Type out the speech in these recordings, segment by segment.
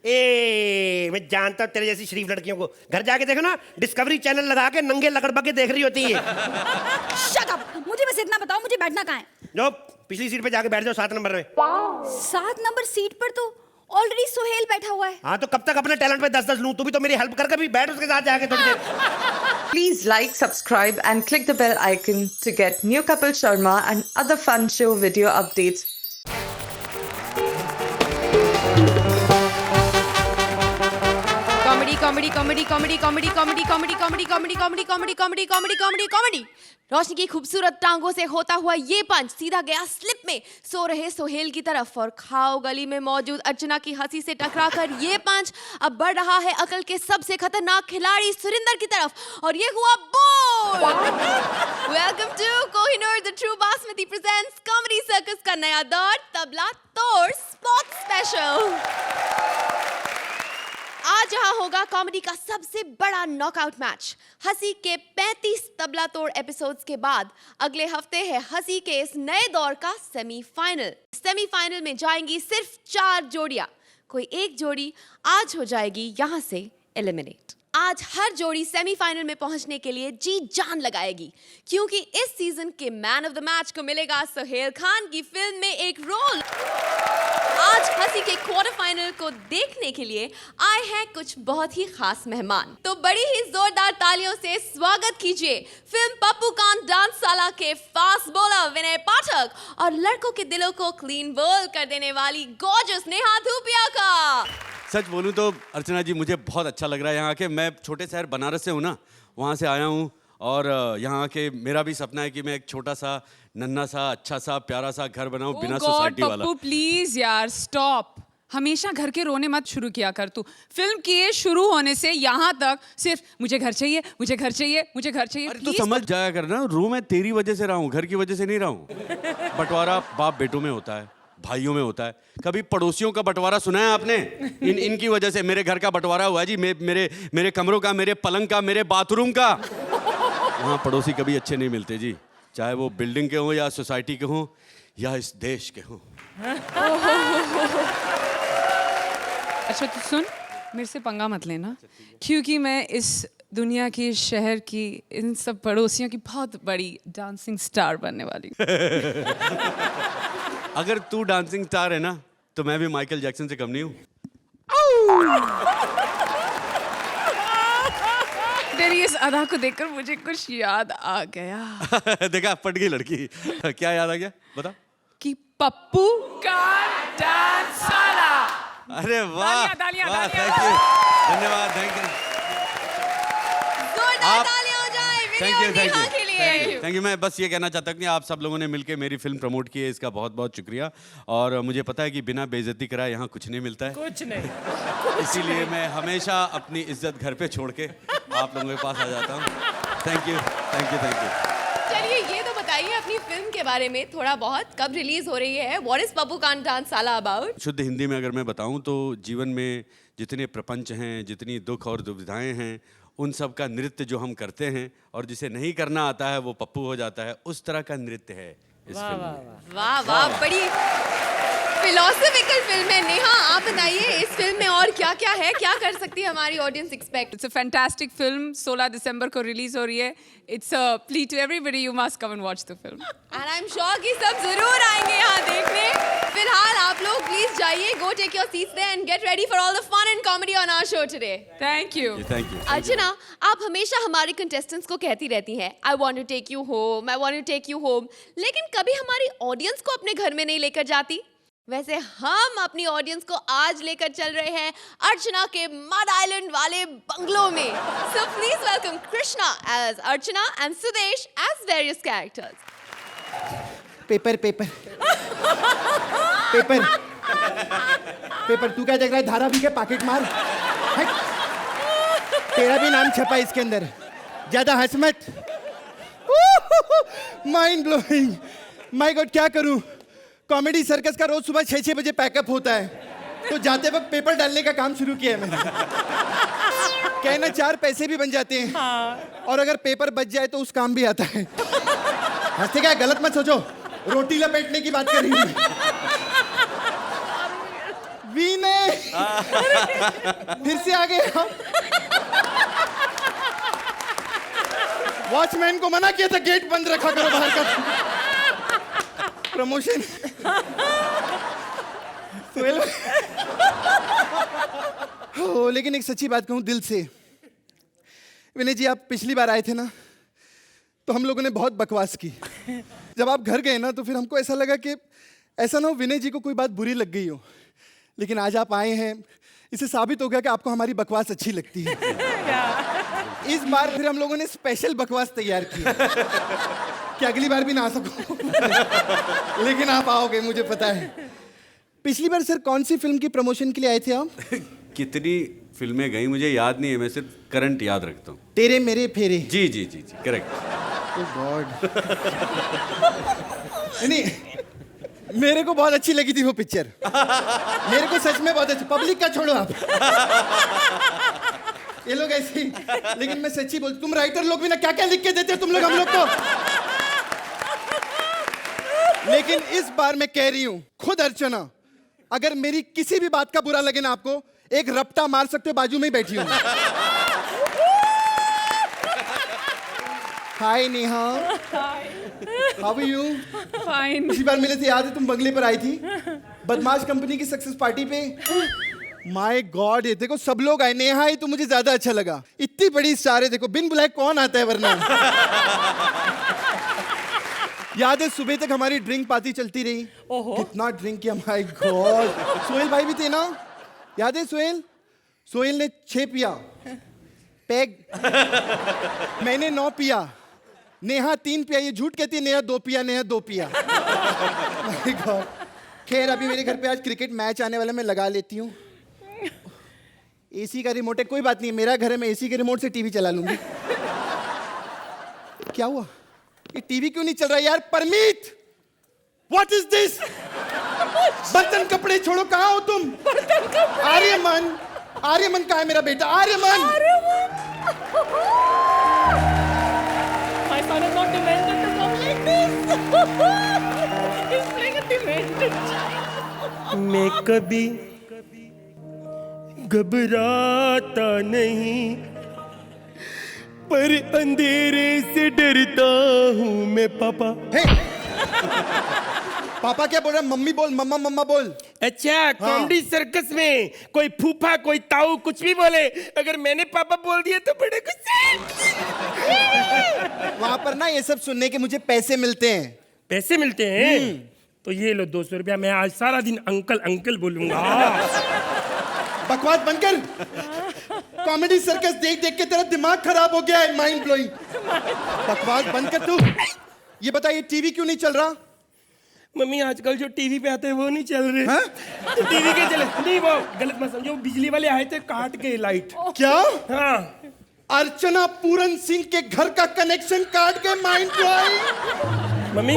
मैं जानता हूँ तेरे जैसी शरीफ लड़कियों को। घर जाके देखो ना, डिस्कवरी चैनल लगा के नंगे लकड़बग्गे देख रही होती है। Shut up! मुझे बस इतना बताओ, मुझे बैठना कहाँ है? जो पिछली सीट पे जाके बैठ जाओ, 7 नंबर में। 7 नंबर सीट पर तो ऑलरेडी सोहेल बैठा हुआ है। हाँ तो कब तक अपने टैलेंट पे 10-10 लूं? तू भी तो मेरी हेल्प करके भी बैठ उसके साथ जाके थोड़ी देर। Please like, subscribe and click the bell icon to get new Kapil Sharma and other fun show video updates. Comedy. Roshni की खूबसूरत टांगों से होता हुआ ये पंच सीधा गया स्लिप में सो रहे सोहेल की तरफ और खाओ गली में मौजूद अर्चना की हंसी से टकराकर ये पंच अब बढ़ रहा है अकल के सबसे खतरनाक खिलाड़ी सुरिंदर की तरफ और ये हुआ बोल। Welcome to Kohinoor the true basmati presents comedy circus का नया दौर तबला तोड़ स्पोर्ट्स स्पेशल। आज जहां होगा कॉमेडी का सबसे बड़ा नॉकआउट मैच। हंसी के 35 तबला तोड़ एपिसोड्स के बाद अगले हफ्ते है हंसी के इस नए दौर का सेमीफाइनल। सेमीफाइनल में जाएंगी सिर्फ 4 जोड़ियां। कोई एक जोड़ी आज हो जाएगी यहां से एलिमिनेट। आज हर जोड़ी सेमीफाइनल में पहुंचने के लिए जी जान लगाएगी क्योंकि इस सीजन के मैन ऑफ द मैच को मिलेगा सोहेल खान की फिल्म में एक रोल। आज हंसी के क्वार्टर फाइनल को देखने के लिए आए हैं कुछ बहुत ही खास मेहमान। तो बड़ी ही जोरदार तालियों से स्वागत कीजिए फिल्म पप्पू कांत डांसशाला के फास्ट बॉलर विनय पाठक और लड़कों के दिलों को क्लीन बोल कर देने वाली गॉर्जियस नेहा धूपिया का। सच बोलूं तो अर्चना जी मुझे बहुत अच्छा लग रहा है यहाँ के। मैं छोटे शहर बनारस से हूँ ना, वहाँ से आया हूँ और यहाँ के मेरा भी सपना है कि मैं एक छोटा सा नन्हा सा अच्छा सा प्यारा सा घर बनाऊं बिना सोसाइटी वाला। पप्पू प्लीज यार स्टॉप, हमेशा घर के रोने मत शुरू किया कर तू। फिल्म के शुरू होने से यहाँ तक सिर्फ मुझे घर चाहिए, मुझे घर चाहिए, मुझे घर चाहिए। अरे तो समझ जाया कर ना, रू मैं तेरी वजह से रहा हूँ, घर की वजह से नहीं रहा हूँ। बंटवारा बाप बेटों में होता है, भाइयों में होता है। कभी पड़ोसियों का बंटवारा सुना है आपने? इनकी वजह से मेरे घर का बंटवारा हुआ है जी, मेरे कमरों का, मेरे पलंग का, मेरे बाथरूम का। वहाँ पड़ोसी कभी अच्छे नहीं मिलते जी, चाहे वो बिल्डिंग के हों या सोसाइटी के हों या इस देश के हों। अच्छा तू सुन, मेरे से पंगा मत लेना क्योंकि मैं इस दुनिया की शहर की इन सब पड़ोसियों की बहुत बड़ी डांसिंग स्टार बनने वाली हूँ। अगर तू डांसिंग स्टार है ना तो मैं भी माइकल जैक्सन से कम नहीं हूँ। तेरी इस अदा को देखकर मुझे कुछ याद आ गया। देखा, पट गई लड़की। क्या याद आ गया बता? कि पप्पू का डांसशाला। अरे वाह, तालियां, वाह, तालियां। थैंक यू, धन्यवाद, थैंक यू। जोरदार तालियां हो जाए विनय और नेहा के लिए। Thank you. मैं बस ये कहना चाहता हूँ कि आप सब लोगों ने मिलकर मेरी फिल्म प्रमोट की है, इसका बहुत बहुत शुक्रिया। और मुझे पता है कि बिना बेइज्जती कराए यहाँ कुछ नहीं मिलता है, कुछ नहीं। इसीलिए मैं हमेशा अपनी इज्जत घर पे छोड़ के आप लोगों के पास आ जाता हूँ। Thank you, thank you, thank you. चलिए ये तो बताइए अपनी फिल्म के बारे में थोड़ा बहुत, कब रिलीज हो रही है? What is Pappu Kant Danceshala about? शुद्ध हिंदी में अगर मैं बताऊं तो जीवन में जितने प्रपंच हैं, जितनी दुख और दुविधाएं हैं, उन सब का नृत्य जो हम करते हैं और जिसे नहीं करना आता है वो पप्पू हो जाता है, उस तरह का नृत्य है इस फिल्म में। वाह वाह, बड़ी फिलोसॉफिकल फिल्म है। नेहा आप बताइए इस फिल्म में और क्या क्या है, क्या कर सकती है हमारी audience expect? It's a fantastic film, 16 दिसंबर को रिलीज हो रही है। It's a plea to everybody, you must come and watch the film. And I am sure कि सब जरूर आएंगे यहाँ देखने। फिलहाल आप लोग प्लीज जाइए, go take your seats there and get ready for all the fun and comedy on our show today. Thank you. Thank you. Archana, आप हमेशा हमारे कंटेस्टेंट्स को कहती रहती हैं I want to take you home, I want to take you home, लेकिन कभी हमारी ऑडियंस को अपने घर में नहीं लेकर जाती। वैसे हम अपनी ऑडियंस को आज लेकर चल रहे हैं अर्चना के मड आइलैंड वाले बंगलों में। So please welcome Krishna as Archana and Sudesh as various characters. Paper paper paper paper, तू क्या देख रहा है? धारावी के पॉकेट मार। हट। तेरा भी नाम छपा इसके अंदर, ज्यादा हंस मत। Mind blowing. माय गॉड, क्या करूं? कॉमेडी सर्कस का रोज सुबह 6-6 बजे पैकअप होता है, तो जाते वक्त पेपर डालने का काम शुरू किया है मैंने। क्या है ना, 4 पैसे भी बन जाते हैं। हाँ। और अगर पेपर बच जाए तो उस काम भी आता है। हंसते क्या, गलत मत सोचो, रोटी लपेटने की बात कर रही हूँ। वीने फिर से आ गए हम। वॉचमैन को मना किया था गेट बंद रखा करो बाहर का। प्रमोशन हो, लेकिन एक सच्ची बात कहूं दिल से, विनय जी आप पिछली बार आए थे ना तो हम लोगों ने बहुत बकवास की। जब आप घर गए ना तो फिर हमको ऐसा लगा कि ऐसा ना हो विनय जी को कोई बात बुरी लग गई हो, लेकिन आज आप आए हैं, इससे साबित हो गया कि आपको हमारी बकवास अच्छी लगती है। इस बार फिर हम लोगों ने स्पेशल बकवास तैयार की कि अगली बार भी ना आ सको लेकिन आप आओगे मुझे पता है। पिछली बार सर कौन सी फिल्म की प्रमोशन के लिए आए थे आप? कितनी फिल्में गई मुझे याद नहीं है, मैं सिर्फ करंट याद रखता हूँ। तेरे मेरे फेरे। जी जी जी जी करेक्ट। ओह गॉड। नहीं मेरे को बहुत अच्छी लगी थी वो पिक्चर, मेरे को सच में बहुत अच्छी। पब्लिक का छोड़ो आप, ये लोग ऐसे ही, लेकिन मैं सच्ची बोल, तुम राइटर लोग भी ना क्या क्या लिख के देते हो तुम लोग हम लोग को। लेकिन इस बार मैं कह रही हूं खुद अर्चना, अगर मेरी किसी भी बात का बुरा लगे ना आपको, एक रपटा मार सकते हो, बाजू में ही बैठी हूं। Hi Neha, how are you? Fine. पिछली बार मिले थे याद है, तुम बंगले पर आई थी बदमाश कंपनी की सक्सेस पार्टी पे। माय गॉड, ये देखो सब लोग आए, नेहा आई तो मुझे ज्यादा अच्छा लगा। इतनी बड़ी स्टार है, देखो बिन बुलाए कौन आता है वरना। याद है सुबह तक हमारी ड्रिंक पार्टी चलती रही। कितना ड्रिंक किया, माय गॉड। सोहेल भाई भी थे ना, याद है सोहेल? सोहेल ने 6 पिया पैग, मैंने 9 पिया, नेहा 3 पिया। ये झूठ कहती है नेहा 2 पिया, नेहा 2 पिया। My God. खैर अभी मेरे घर पे आज क्रिकेट मैच आने वाला, मैं लगा लेती हूँ। एसी का रिमोट है, कोई बात नहीं, मेरा घर है, मैं एसी के रिमोट से टीवी चला लूंगी। क्या हुआ? ये टीवी क्यों नहीं चल रहा यार? Parmeet, what is this? बर्तन कपड़े छोड़ो, कहाँ हो तुम? आर्यमन, आर्यमन कहाँ है मेरा बेटा? Aryaman, My son is not demented to come like this. He's playing a demented child. मैं कभी घबराता नहीं, पर अंधेरे से डरता हूँ मैं पापा। हे! पापा क्या बोल रहा है? मम्मी बोल, मम्मा मम्मा बोल। अच्छा, कॉमेडी सर्कस में कोई फूफा कोई ताऊ कुछ भी बोले, अगर मैंने पापा बोल दिया तो बड़े गुस्से। वहां पर ना ये सब सुनने के मुझे पैसे मिलते हैं। पैसे मिलते हैं? तो ये लो 200 रुपया, मैं आज सारा दिन अंकल अंकल बोलूंगा। बकवास बंद कर। कॉमेडी सर्कस देख देख के तेरा दिमाग खराब हो गया है, माइंड ब्लोइंग। बकवास बंद कर तू। ये बता, ये टीवी क्यों नहीं चल रहा? मम्मी आजकल जो टीवी पे आते हैं वो नहीं चल रहे। हाँ? तो टीवी के चले नहीं, वो गलत मत समझो, बिजली वाले आए थे काट के लाइट। क्या? हाँ, अर्चना पूरन सिंह के घर का कनेक्शन काट के, माइंड ब्लोइंग। मम्मी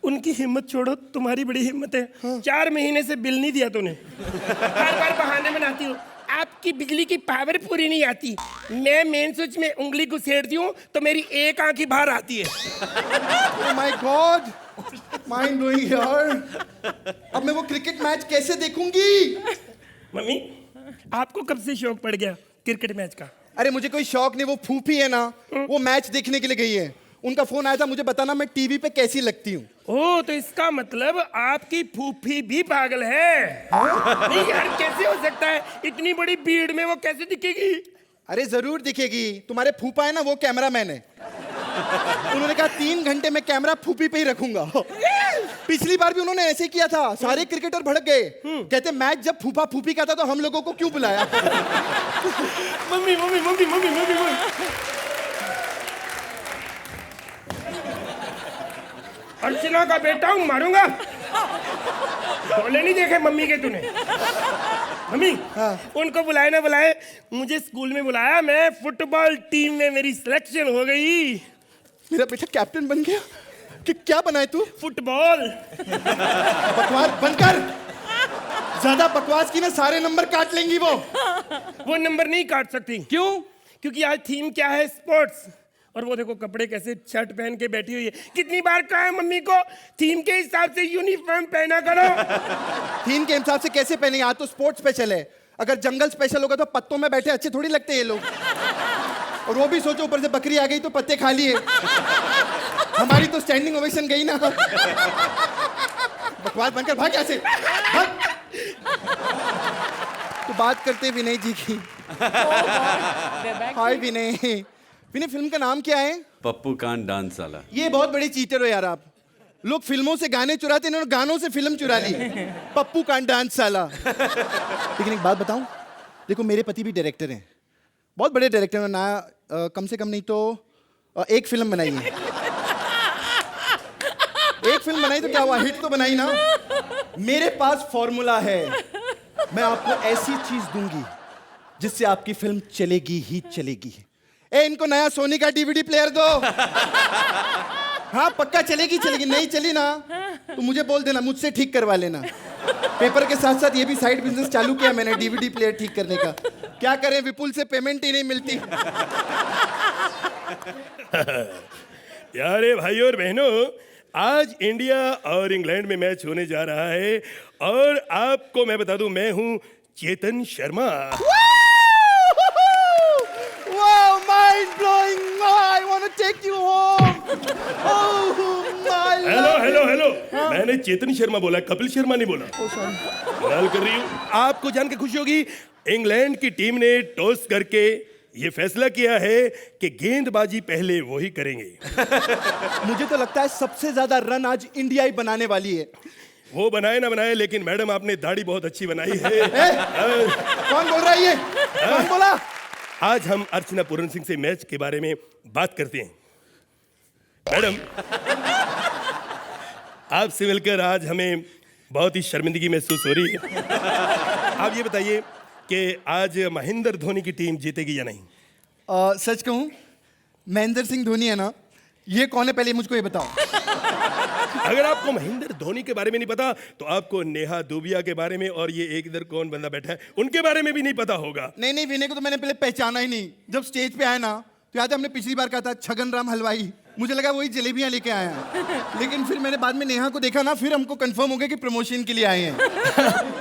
उनकी हिम्मत छोड़ो, तुम्हारी बड़ी हिम्मत है। 4 महीने से बिल नहीं दिया तूने। बार बार बहाने बनाती हो, आपकी बिजली की पावर पूरी नहीं आती। मैं मेन स्विच में उंगली घुसेड़ती हूँ तो मेरी एक आंख ही बाहर आती है। माय गॉड, माइंड ब्लोइंग यार। अब मैं वो क्रिकेट मैच कैसे देखूंगी? मम्मी आपको कब से शौक पड़ गया क्रिकेट मैच का? अरे मुझे कोई शौक नहीं, वो फूफी है ना, वो मैच देखने के लिए गई है। उनका फोन आया था, मुझे बताना मैं टीवी पे कैसी लगती हूँ। ओह, तो इसका मतलब आपकी फूफी भी पागल है। नहीं यार, कैसे हो सकता है? इतनी बड़ी भीड़ में वो कैसे दिखेगी? अरे जरूर दिखेगी, तुम्हारे फूफा है ना, वो कैमरामैन है। उन्होंने कहा 3 घंटे में कैमरा फूफी पे ही रखूंगा। पिछली बार भी उन्होंने ऐसे ही किया था, सारे क्रिकेटर भड़क गए। कहते मैच जब फूफा फूफी का था तो हम लोगों को क्यों बुलाया? Mummy mummy mummy mummy mummy mummy Archana का बेटा हूँ, मारूंगा। बोले नहीं देखे मम्मी के तूने? मम्मी उनको बुलाए ना बुलाए, मुझे स्कूल में बुलाया, मैं फुटबॉल टीम में मेरी सिलेक्शन हो गई। मेरा बेटा कैप्टन बन गया? कि क्या बनाए तू? फुटबॉल। बकवास बंद कर। ज्यादा बकवास की ना सारे नंबर काट लेंगी वो। वो नंबर नहीं काट सकती। क्यों? क्योंकि आज थीम क्या है? स्पोर्ट्स। और वो देखो कपड़े कैसे शर्ट पहन के बैठी हुई है। कितनी बार कहा है मम्मी को थीम के हिसाब से यूनिफॉर्म पहना करो। थीम के हिसाब से कैसे पहनेंगे? आज तो स्पोर्ट्स स्पेशल है। अगर जंगल स्पेशल होगा तो पत्तों में बैठे अच्छे थोड़ी लगते हैं ये लोग। और वो भी सोचो ऊपर से बकरी आ गई तो पत्ते खा लिए। हमारी तो स्टैंडिंग ओवेशन गई ना। बकवास बनकर भाग यहाँ से, भाग। तो बात करते हैं विनय जी की। हाय विनय। विनय, फिल्म का नाम क्या है? पप्पू कांड डांस वाला। ये बहुत बड़े चीटर हो यार आप। लोग फिल्मों से गाने चुराते, इन्होंने गानों से फिल्म चुरा ली। पप्पू कांड डांस साला। लेकिन एक बात बताऊं, देखो मेरे पति भी डायरेक्टर हैं, बहुत बड़े डायरेक्टर हैं ना। कम से कम नहीं तो एक फिल्म बनाई है। एक फिल्म बनाई तो क्या हुआ, हिट तो बनाई ना। मेरे पास फॉर्मूला है, मैं आपको ऐसी चीज दूंगी जिससे आपकी फिल्म चलेगी ही चलेगी। इनको नया सोनी का डीवीडी प्लेयर दो। हाँ पक्का चलेगी चलेगी, नहीं चली ना तो मुझे बोल देना, मुझसे ठीक करवा लेना। पेपर के साथ साथ ये भी साइड बिजनेस चालू किया मैंने, डीवीडी प्लेयर ठीक करने का। क्या करें, विपुल से पेमेंट ही नहीं मिलती। प्यारे भाइयों और बहनों, आज इंडिया और इंग्लैंड में मैच होने जा रहा है और आपको मैं बता दूं, मैं हूं Chetan Sharma. Wow, mind blowing! I want to take you home. Oh my hello love. Hello hello, मैंने चेतन शर्मा बोला, कपिल शर्मा नहीं बोला। कमाल कर रही हूँ। आपको जान के खुशी होगी, इंग्लैंड की टीम ने टॉस करके ये फैसला किया है कि गेंदबाजी पहले वो ही करेंगे। मुझे तो लगता है सबसे ज्यादा रन आज इंडिया ही बनाने वाली है। वो बनाए ना बनाए, लेकिन मैडम आपने दाढ़ी बहुत अच्छी बनाई है। कौन बोल रहा है ये? कौन बोला? आज हम अर्चना पूरन सिंह से मैच के बारे में बात करते हैं। मैडम, आपसे मिलकर आज हमें बहुत ही शर्मिंदगी महसूस हो रही है। आप ये बताइए कि आज महेंद्र धोनी की टीम जीतेगी या नहीं? सच कहूं, महेंद्र सिंह धोनी है ना, ये कौन है पहले मुझको ये बताओ। अगर आपको महेंद्र धोनी के बारे में नहीं पता तो आपको नेहा दुबिया के बारे में और ये एक इधर कौन बंदा बैठा है उनके बारे में भी नहीं पता होगा। नहीं, विनय को तो मैंने पहले पहचाना ही नहीं। जब स्टेज पे आया ना तो याद है हमने पिछली बार कहा था छगन राम हलवाई, मुझे लगा वही जलेबियां लेके आए हैं। लेकिन फिर मैंने बाद में नेहा को देखा ना, फिर हमको कंफर्म हो गया कि प्रमोशन के लिए आए हैं।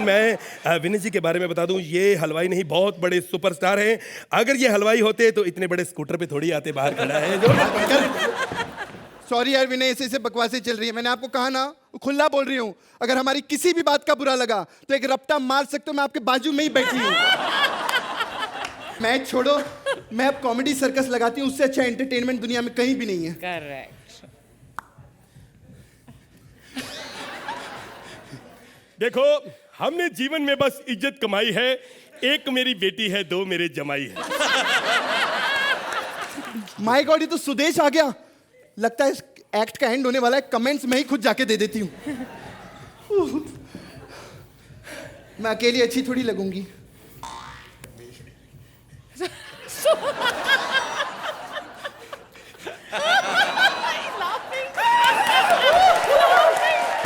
मैं विनय जी के बारे में बता दूं, ये हलवाई नहीं, बहुत बड़े सुपरस्टार हैं। अगर ये हलवाई होते तो इतने बड़े स्कूटर पे थोड़ी आते, बाहर खड़ा है जो। सॉरी यार विनय, ऐसे बकवासें चल रही है। मैंने आपको कहा ना, खुला बोल रही हूँ, अगर हमारी किसी भी बात का बुरा लगा तो एक रपटा मार सकते हो, मैं आपके बाजू में ही बैठी हूँ। मैच छोड़ो, मैं अब कॉमेडी सर्कस लगाती हूँ, उससे अच्छा एंटरटेनमेंट दुनिया में कहीं भी नहीं है। करेक्ट। देखो, हमने जीवन में बस इज्जत कमाई है। एक मेरी बेटी है, दो मेरे जमाई है। माय गॉड, ये तो सुदेश आ गया। लगता है इस एक्ट का एंड होने वाला है, कमेंट्स में ही खुद जाके दे देती हूँ। मैं अकेली अच्छी थोड़ी लगूंगी।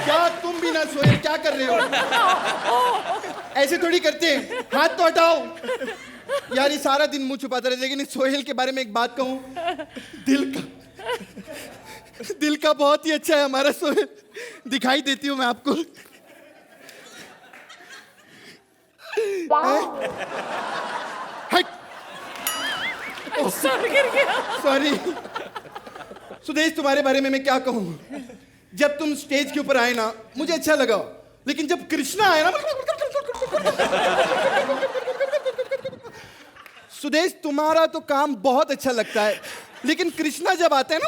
क्या तुम भी ना सोए, क्या कर रहे हो? ऐसे थोड़ी करते हैं, हाथ तो हटाओ। यार ये सारा दिन मुंह छुपाता रहता है। लेकिन इस सोहेल के बारे में एक बात कहूं, दिल का बहुत ही अच्छा है हमारा सोहेल। दिखाई देती हूं मैं आपको। हट। सॉरी सुदेश, तुम्हारे बारे में मैं क्या कहूं। जब तुम स्टेज के ऊपर आए ना, मुझे अच्छा लगा, लेकिन जब कृष्णा आए ना, सुदेश तुम्हारा तो काम बहुत अच्छा लगता है, लेकिन कृष्णा जब आते हैं ना,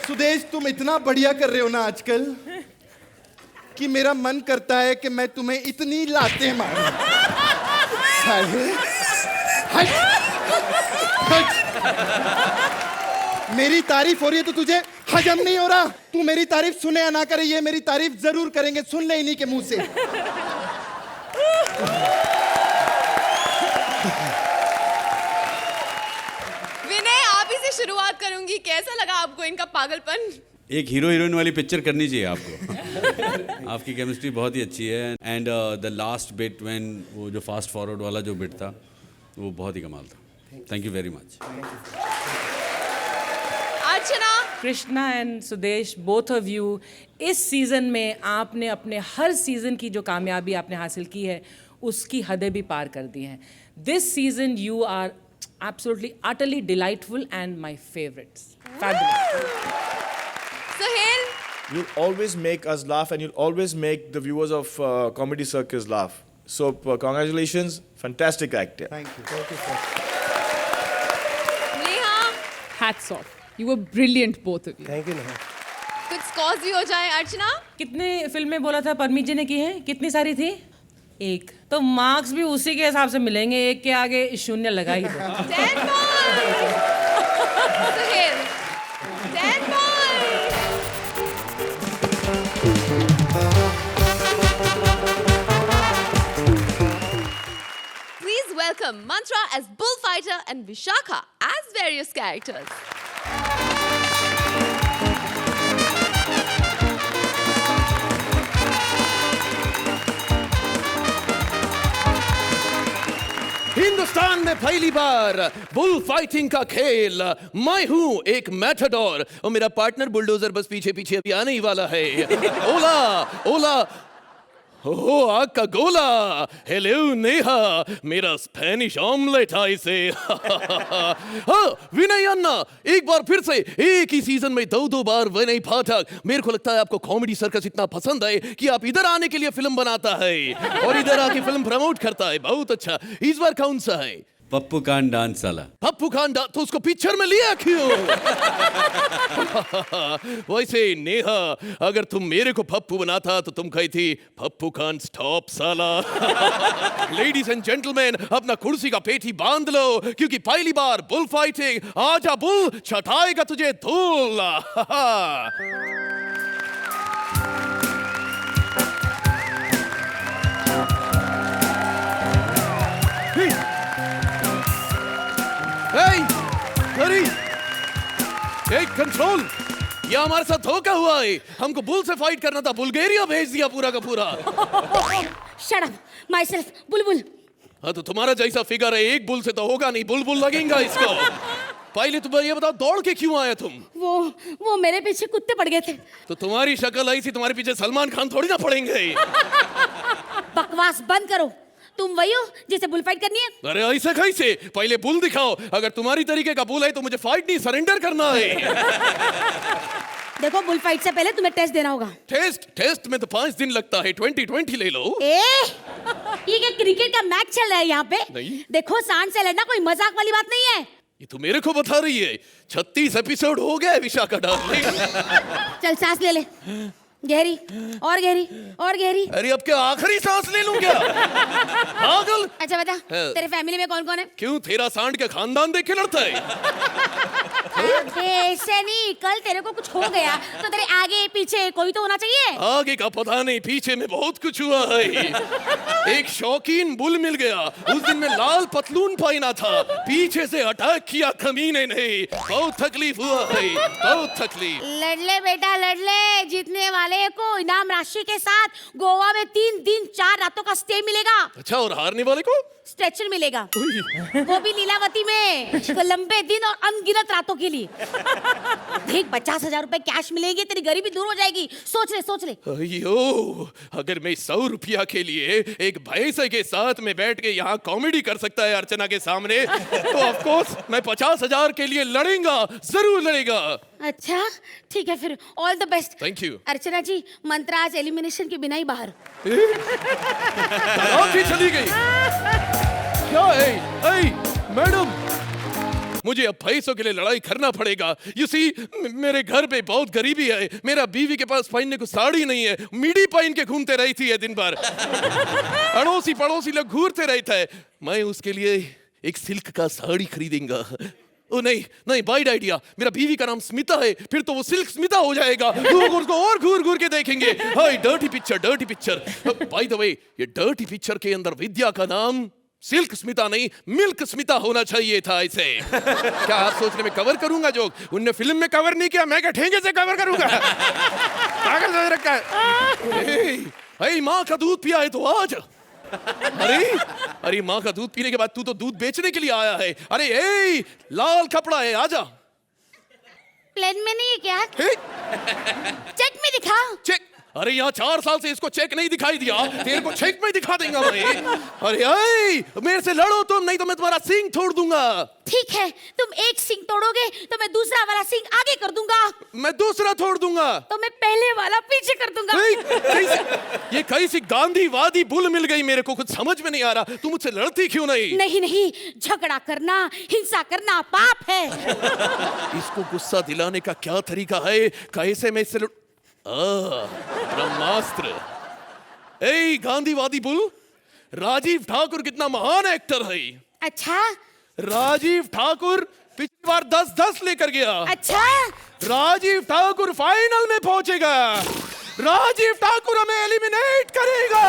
सुदेश तुम इतना बढ़िया कर रहे हो ना आजकल कि मेरा मन करता है कि मैं तुम्हें इतनी लाते मारूं। हट। हट। मेरी तारीफ हो रही है तो तुझे हजम नहीं हो रहा। तू मेरी तारीफ सुने या ना करे, ये मेरी तारीफ जरूर करेंगे, सुन ले इन्हीं के मुंह से। विनय, आप ही से शुरुआत करूंगी। कैसा लगा आपको इनका पागलपन? एक हीरो हीरोइन वाली पिक्चर करनी चाहिए आपको। आपकी केमिस्ट्री बहुत ही अच्छी है and the last bit when वो जो फास्ट फॉरवर्ड वाला जो बिट था वो बहुत ही कमाल था. Thank you very much. Archana, Krishna and Sudesh, both of you, इस सीजन में आपने अपने हर सीजन की जो कामयाबी आपने हासिल की है उसकी हदें भी पार कर दी हैं. This season you are absolutely utterly delightful and my favorites. Fabulous. Suhail, You'll always make us laugh and you'll always make the viewers of Comedy Circus laugh. So congratulations, fantastic actor. Thank you, sir. Neha, Hats off. You were brilliant, both of you. Thank you, Neha. कुछ scarce भी हो जाए. अर्चना, कितने फिल्में बोला था परमीत जी ने की हैं? कितनी सारी थी? एक. तो मार्क्स भी उसी के हिसाब से मिलेंगे, एक के आगे शून्य लगा ही दो. 10 points. Suhail, 10 points. Please welcome Mantra as bullfighter and Vishakha as various characters. Hindustan में पहली बार बुल फाइटिंग का खेल. मैं हूं एक मैटाडोर और मेरा पार्टनर बुलडोजर बस पीछे पीछे अभी आने ही वाला है. ओला ओला हो आग का गोला. हेलो नेहा, मेरा स्पेनिश ऑमलेट है इसे. हाँ विनय अन्ना, एक बार फिर से एक ही सीजन में दो बार विनय पाठक. मेरे को लगता है आपको कॉमेडी सर्कस इतना पसंद है कि आप इधर आने के लिए फिल्म बनाता है और इधर आके फिल्म प्रमोट करता है. बहुत अच्छा. इस बार कौन सा है? पप्पू कान डांस वाला. पप्पू खान तो उसको पिक्चर में लिया क्यों? वैसे नेहा, अगर तुम मेरे को पप्पू बनाता तो तुम कही थी पप्पू खान स्टॉप साला. लेडीज एंड जेंटलमैन, अपना कुर्सी का पेटी बांध लो क्योंकि पहली बार बुल फाइटिंग. आजा बुल, छटाएगा तुझे धूल. कंट्रोल, ये हमारे साथ धोखा हुआ है. हमको बुल से फाइट करना था, बुल्गारिया भेज दिया पूरा का पूरा. Shut up, myself, बुलबुल. हाँ तो तुम्हारा जैसा फिगर है, एक बुल से तो होगा नहीं, बुलबुल लगेगा इसको. पहले तुम ये बताओ, दौड़ के क्यों आया तुम? वो मेरे पीछे कुत्ते पड़ गए थे. तो तुम्हारी शक्ल ऐसी, तुम्हारे पीछे सलमान खान थोड़ी ना पड़ेंगे. बकवास बंद करो. तुम वही हो जिसे बुल फाइट करनी है? अरे ऐसे कैसे? पहले बुल दिखाओ. अगर तुम्हारी तरीके का बुल है तो मुझे फाइट नहीं, सरेंडर करना है. देखो, बुल फाइट से पहले तुम्हें टेस्ट देना होगा. टेस्ट में तो 5 दिन लगता है. 2020 ले लो. ये क्या क्रिकेट का मैच चल रहा है यहाँ पे? नहीं. देखो, सांड से लड़ना कोई मजाक वाली बात नहीं है. ये तो मेरे को बता रही है. 36 एपिसोड हो गया है विशाखा डार्लिंग. चल सांस ले ले. गहरी और गहरी और गहरी. अरे अब क्या आखिरी सांस ले लूं क्या? पागल. अच्छा बता, तेरे फैमिली में कौन कौन है? क्यों, तेरा सांड के खानदान देख के लड़ता है? ऐसे नहीं, कल तेरे को कुछ हो गया तो तेरे आगे पीछे कोई तो होना चाहिए. आगे का पता नहीं, पीछे में बहुत कुछ हुआ है. एक शौकीन बुल मिल गया. उस दिन में लाल पतलून पहना था, पीछे से अटैक किया कमीने ने. बहुत तकलीफ हुआ है, बहुत तकलीफ. लड़ ले बेटा, लड़ ले. जीतने वाले को इनाम राशि के साथ गोवा में 3 दिन 4 रातों का स्टे मिलेगा. अच्छा, और हारने वाले को? स्ट्रेचर मिलेगा, वो भी लीलावती में. तो लंबे दिन और अनगिनत रातों के लिए. देख, 50,000 रुपए कैश मिलेंगे, तेरी गरीबी दूर हो जाएगी. सोच ले, सोच ले. अयो, अगर मैं 100 रुपया के लिए एक भैंसे के साथ में बैठ के यहाँ कॉमेडी कर सकता है अर्चना के सामने, तो ऑफ कोर्स मैं 50,000 के लिए लड़ेगा, जरूर लड़ेगा. अच्छा ठीक है, फिर all the best. Thank you. Archana ji, Mantra आज एलिमिनेशन के बिना ही बाहर. चली गई. क्या है? ए, मैडम, मुझे अब पैसों के लिए लड़ाई करना पड़ेगा. यू सी, मेरे घर पे बहुत गरीबी है. मेरा बीवी के पास पहनने को साड़ी नहीं है, मिडी पहन के घूमते रहती है दिन भर. अड़ोसी पड़ोसी लोग घूरते रहते हैं. मैं उसके लिए एक सिल्क का साड़ी खरीदेंगा. ओ नहीं नहीं, बाइड आइडिया. मेरा बीवी का नाम स्मिता है, फिर तो वो सिल्क स्मिता हो जाएगा. लोग उसको और घूर घूर के देखेंगे. Hi, dirty picture, dirty picture. By the way, ये डर्टी पिक्चर के अंदर विद्या का नाम सिल्क स्मिता नहीं, मिल्क स्मिता होना चाहिए था इसे। क्या आप सोच रहे मैं कवर करूंगा जोक? उनने फिल्म में कवर नहीं किया, मैं क्या ठेंगे से कवर करूंगा? पागल समझ रखा है। ए, माँ का दूध पिया है तो आज। अरे माँ का दूध पीने के बाद तू तो दूध बेचने के लिए आया है। अरे ए, लाल कपड़ा है, आजा। प्लेन में नहीं है क्या? चेक में दिखाओ। चेक? अरे यहाँ 4 साल से इसको चेक नहीं दिखाई दिया, तेरे को चेक में दिखा देंगे भाई। अरे ए, मेरे से लड़ो तुम, नहीं तो मैं तुम्हारा सिंग तोड़ दूंगा। ठीक है, तुम एक सिंग तोड़ोगे तो मैं दूसरा वाला सिंग आगे कर दूंगा। मैं दूसरा तोड़ दूंगा तो मैं पहले वाला पीछे कर दूंगा। ये कैसी गांधीवादी बुल मिल गई मेरे को, कुछ समझ में नहीं आ रहा। तू मुझसे लड़ती क्यों नहीं? नहीं, झगड़ा करना, हिंसा करना पाप है। इसको गुस्सा दिलाने का क्या तरीका है? कैसे मैं इससे ब्रह्मास्त्र। ए गांधीवादी बुल, राजीव ठाकुर कितना महान एक्टर है। अच्छा, राजीव ठाकुर पिछली बार 10-10 लेकर गया। अच्छा, राजीव ठाकुर फाइनल में पहुंचेगा। राजीव ठाकुर हमें एलिमिनेट करेगा।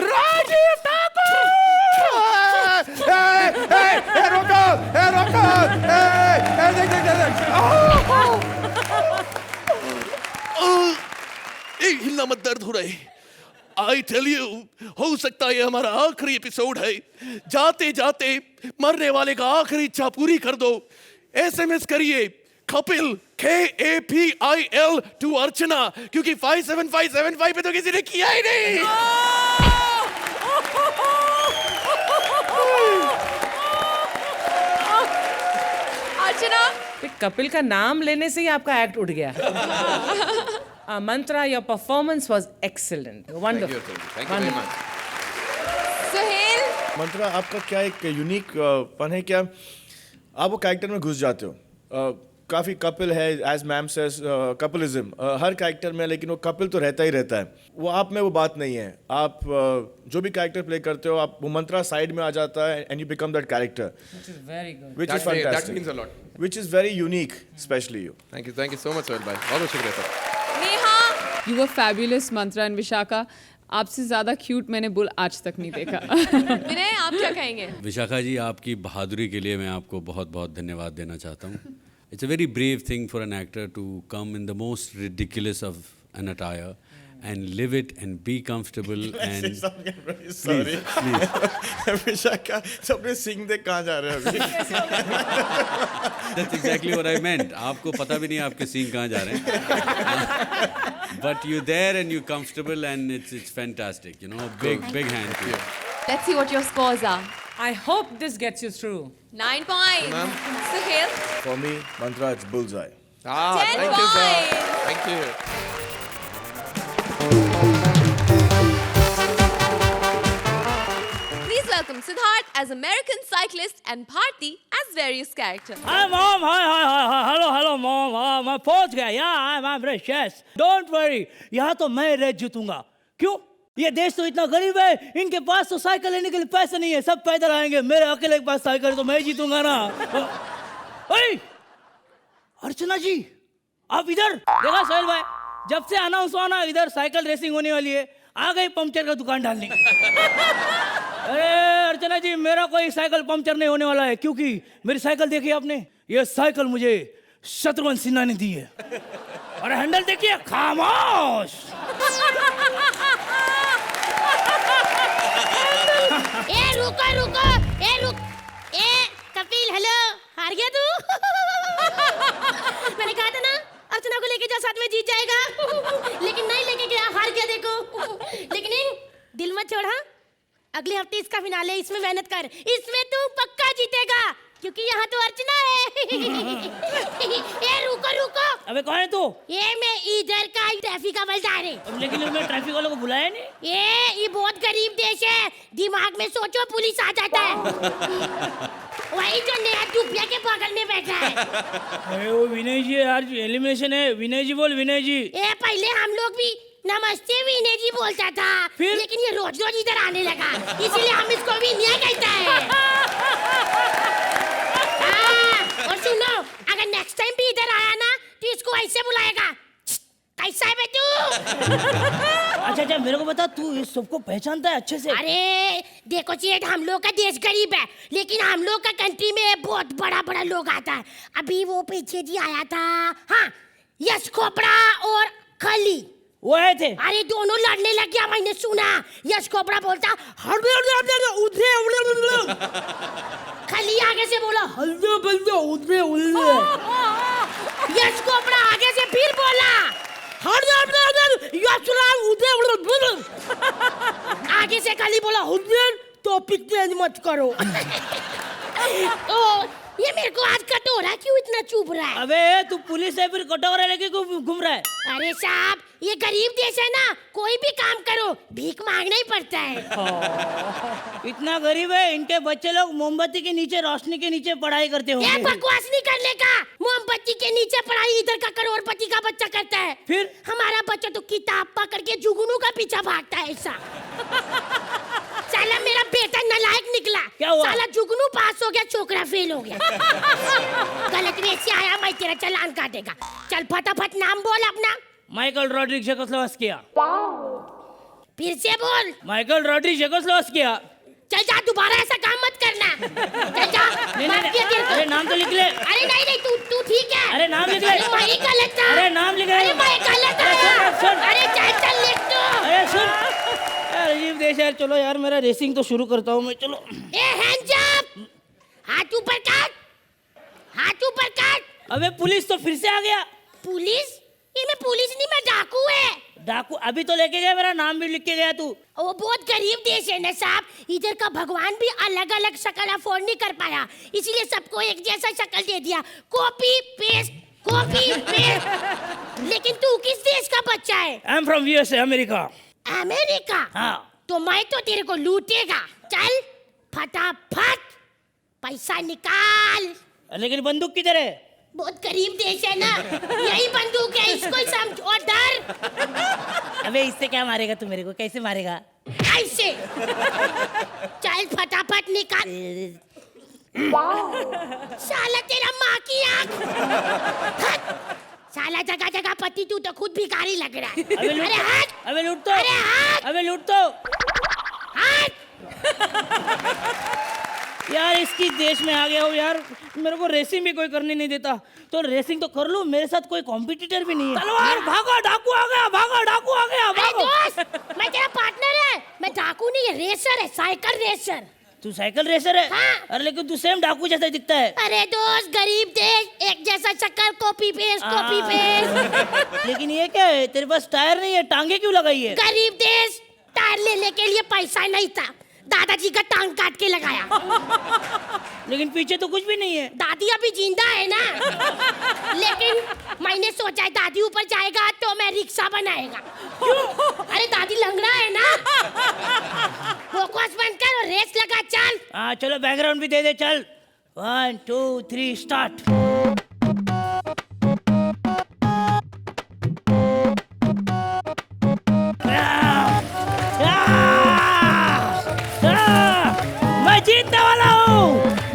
राजीव ठाकुर! हिलना मत, दर्द हो रहे। आई टेल यू, हो सकता है हमारा आखिरी एपिसोड है। जाते जाते मरने वाले का आखिरी इच्छा पूरी कर दो। SMS करिए कपिल KAPIL टू अर्चना, क्योंकि 57575 पे तो किसी ने किया ही नहीं। अर्चना, कपिल का नाम लेने से ही आपका एक्ट उठ गया। Mantra, your performance was excellent. Wonderful. Thank you very much. Suhail, मंत्रा, आपका क्या एक यूनिक पन है क्या? आप वो कैरेक्टर में घुस जाते हो। काफ़ी कपिल है, एज मैम सेज, कपिलिज्म हर कैरेक्टर में, लेकिन वो कपिल तो रहता ही रहता है। वो आप में वो बात नहीं है। आप जो भी कैरेक्टर प्ले करते हो, आप वो मंत्रा साइड में आ जाता है and you become that character, Which is very good. which is That fantastic, means a lot. which is very unique, especially you. Thank you so much Sohail भाई, बहुत शुक्रिया sir. Neha, You were fabulous, Mantra and Vishaka. आपसे ज़्यादा cute मैंने bull आज तक नहीं देखा। विनय, आप क्या कहेंगे? विशाखा जी, आपकी बहादुरी के लिए मैं आपको बहुत बहुत धन्यवाद देना चाहता हूँ। It's a very brave thing for an actor to come in the most ridiculous of an attire and live it and be comfortable and Sorry. please. Vishakha, सबने सिंह देख कहाँ जा रहे हैं अभी? That's exactly what I meant. आपको पता भी नहीं आपके सीन कहाँ जा रहे हैं। But you're there and you're comfortable and it's fantastic. You know, big hand to you. Let's see what your scores are. I hope this gets you through. 9 points. Suhail, For me, Mantra, it's bullseye. 10 Thank you sir. points. Thank you. Please welcome Siddharth as American cyclist and Bharti as various characters. Hi, Mom. Hi. Hello, Mom. मैं पहुंच गया। Yeah, I'm very yes. Don't worry. यहाँ तो मैं race जीतूंगा। क्यों? ये देश तो इतना गरीब है, इनके पास तो साइकिल लेने के लिए पैसे नहीं है, सब पैदल आएंगे। मेरे अकेले के पास साइकिल है तो मैं जीतूंगा ना। ओए, अर्चना जी, आप इधर देखा सोहेल भाई, जब से अनाउंस हुआ ना इधर साइकिल रेसिंग होने वाली है, आ गई पंक्चर का दुकान डालने। अरे अर्चना जी, मेरा कोई साइकिल पंक्चर नहीं होने वाला है, क्योंकि मेरी साइकिल देखिए आपने, ये साइकिल मुझे शत्रुघ्न सिन्हा ने दी है। और हैंडल देखिए, खामोश। रुको, कपिल, हेलो, हार गया तू? मैंने कहा था ना, अर्चना को लेके जा, साथ में जीत जाएगा। लेकिन नहीं लेके गया, हार गया देखो। लेकिन दिल मत छोड़, हाँ? अगले हफ्ते इसका फिनाले, इसमें मेहनत कर, इसमें तू पक्का जीतेगा, क्योंकि यहाँ तो अर्चना है। ए रुको। अबे कौन है तू? ये मैं इधर का ट्रैफिक का हवलदार है। लेकिन मैं ट्रैफिक वालों को बुलाया नहीं। ये बहुत गरीब देश है, दिमाग में सोचो पुलिस आ जाता है। वही जो नया दुबिया के बगल में बैठा है। अरे वो विनय जी, यार एलिमिनेशन है। विनय जी बोल, विनय जी। ये पहले हम लोग भी नमस्ते विनय जी बोलता था, फिर? लेकिन ये रोज इधर आने लगा, इसलिए हम इसको विनय कहता है। और सुनो, अगर नेक्स्ट टाइम भी इधर आया ना, तो इसको ऐसे बुलाएगा, कैसा है बे तू? अच्छा अच्छा, मेरे को बता, तू इस सबको पहचानता है अच्छे से? अरे देखो सेठ, हम लोग का देश गरीब है, लेकिन हम लोग का कंट्री में बहुत बड़ा बड़ा लोग आता है। अभी वो पीछे जी आया था, हाँ, यश खोपड़ा और खली, वो आए थे। अरे दोनों लड़ने लग गया, मैंने सुना। यश खोपड़ा बोलता खली आगे से बोला हल्दे बल्दे उधरे उल्ले। यश खोपड़ा आगे से फिर बोला आगे से खली बोला टॉपिक चेंज मत करो। ओ, ये मेरे को आज कटोरा क्यों इतना चुभ रहा है? अबे तू पुलिस है, फिर कटोरा लेके क्यों घूम रहा है? अरे साहब, ये गरीब देश है ना, कोई भी काम करो भीख मांगना ही पड़ता है। इतना गरीब है, इनके बच्चे लोग मोमबत्ती के नीचे, रोशनी के नीचे पढ़ाई करते ये होंगे। बकवास नहीं करने का। मोमबत्ती के नीचे पढ़ाई इधर का करोड़पति का बच्चा करता है, फिर हमारा बच्चा तो किताब पकड़ के जुगनू का पीछा भागता है ऐसा। साला मेरा बेटा नालायक निकला। क्या हुआ? साला जुगनू पास हो गया, छोकरा फेल हो गया। गलत वे से आया, मैं तेरा चालान काटेगा। चल फटाफट नाम बोल अपना। Michael Rodrick Czechoslovakia. फिर से बोल। Michael Rodrick Czechoslovakia. चल जा, दोबारा ऐसा काम मत करना। चल जा। माफ किया तेरे को। अरे नाम तो लिख ले। अरे नहीं नहीं, तू ठीक है। अरे नाम लिख ले। अरे मैं गलत था। अरे नाम लिख ले। अरे मैं गलत था। अरे चल लिख दो। अरे सुन यार, अजीब देश है। चलो यार, मेरा रेसिंग तो शुरू करता हूँ मैं। चलो। ए हैंड्स अप, हाथ ऊपर कर, हाथ ऊपर कर। अबे पुलिस तो फिर से आ गया। पुलिस? ये मैं पुलिस नहीं, मैं डाकू है। डाकू अभी तो लेके गया, मेरा नाम भी लिख के गया तू। वो बहुत गरीब देश है ना साहब, इधर का भगवान भी अलग अलग शक्ल अफोर्ड नहीं कर पाया, इसीलिए सबको एक जैसा शक्ल दे दिया। Copy paste, copy paste. लेकिन तू किस देश का बच्चा है? I am from USA, America. America? हाँ। तो मैं तो तेरे को लूटेगा। चल फटाफट पैसा निकाल। लेकिन बंदूक किधर है? बहुत गरीब देश है ना, यही बंदूक है, इसको ही समझ और डर। अबे इससे क्या मारेगा तू मेरे को? कैसे मारेगा? ऐसे। चल फटाफट निकाल। साला तेरा माँ की आँख। साला जगह जगह पति, तू तो खुद भिखारी लग रहा है। अरे हट। अबे लूट तो। अरे हट। अबे लूट तो। हट। यार इसकी देश में आ गया हूँ यार, मेरे को रेसिंग भी कोई करने नहीं देता। तो रेसिंग तो कर लूं, मेरे साथ कोई कॉम्पिटिटर भी नहीं है। तलवार, भागो, डाकू आ गया, भागो, डाकू आ गया, अरे भागो। दोस्त, मैं तेरा पार्टनर है। मैं डाकू नहीं है, रेसर है, साइकिल रेसर। तू साइकिल रेसर है? हाँ। अरे लेकिन तू सेम डाकू जैसा दिखता है। अरे दोस्त, गरीब देश, एक जैसा शक्ल, कॉपी पेस्ट, कॉपी पेस्ट। लेकिन ये क्या है, तेरे पास टायर नहीं है, टांगे क्यों लगाई है? गरीब देश, टायर लेने के लिए पैसा नहीं था, दादाजी का टांग काट के लगाया। लेकिन पीछे तो कुछ भी नहीं है। दादी अभी जिंदा है ना। लेकिन मैंने सोचा है दादी ऊपर जाएगा तो मैं रिक्शा बनाएगा। क्यों? अरे दादी लंगड़ा है ना। फोकस बंद कर और रेस लगा, चल। हाँ चलो, बैकग्राउंड भी दे दे, चल। 1 2 3 स्टार्ट। मैं जीतने वाला हूँ,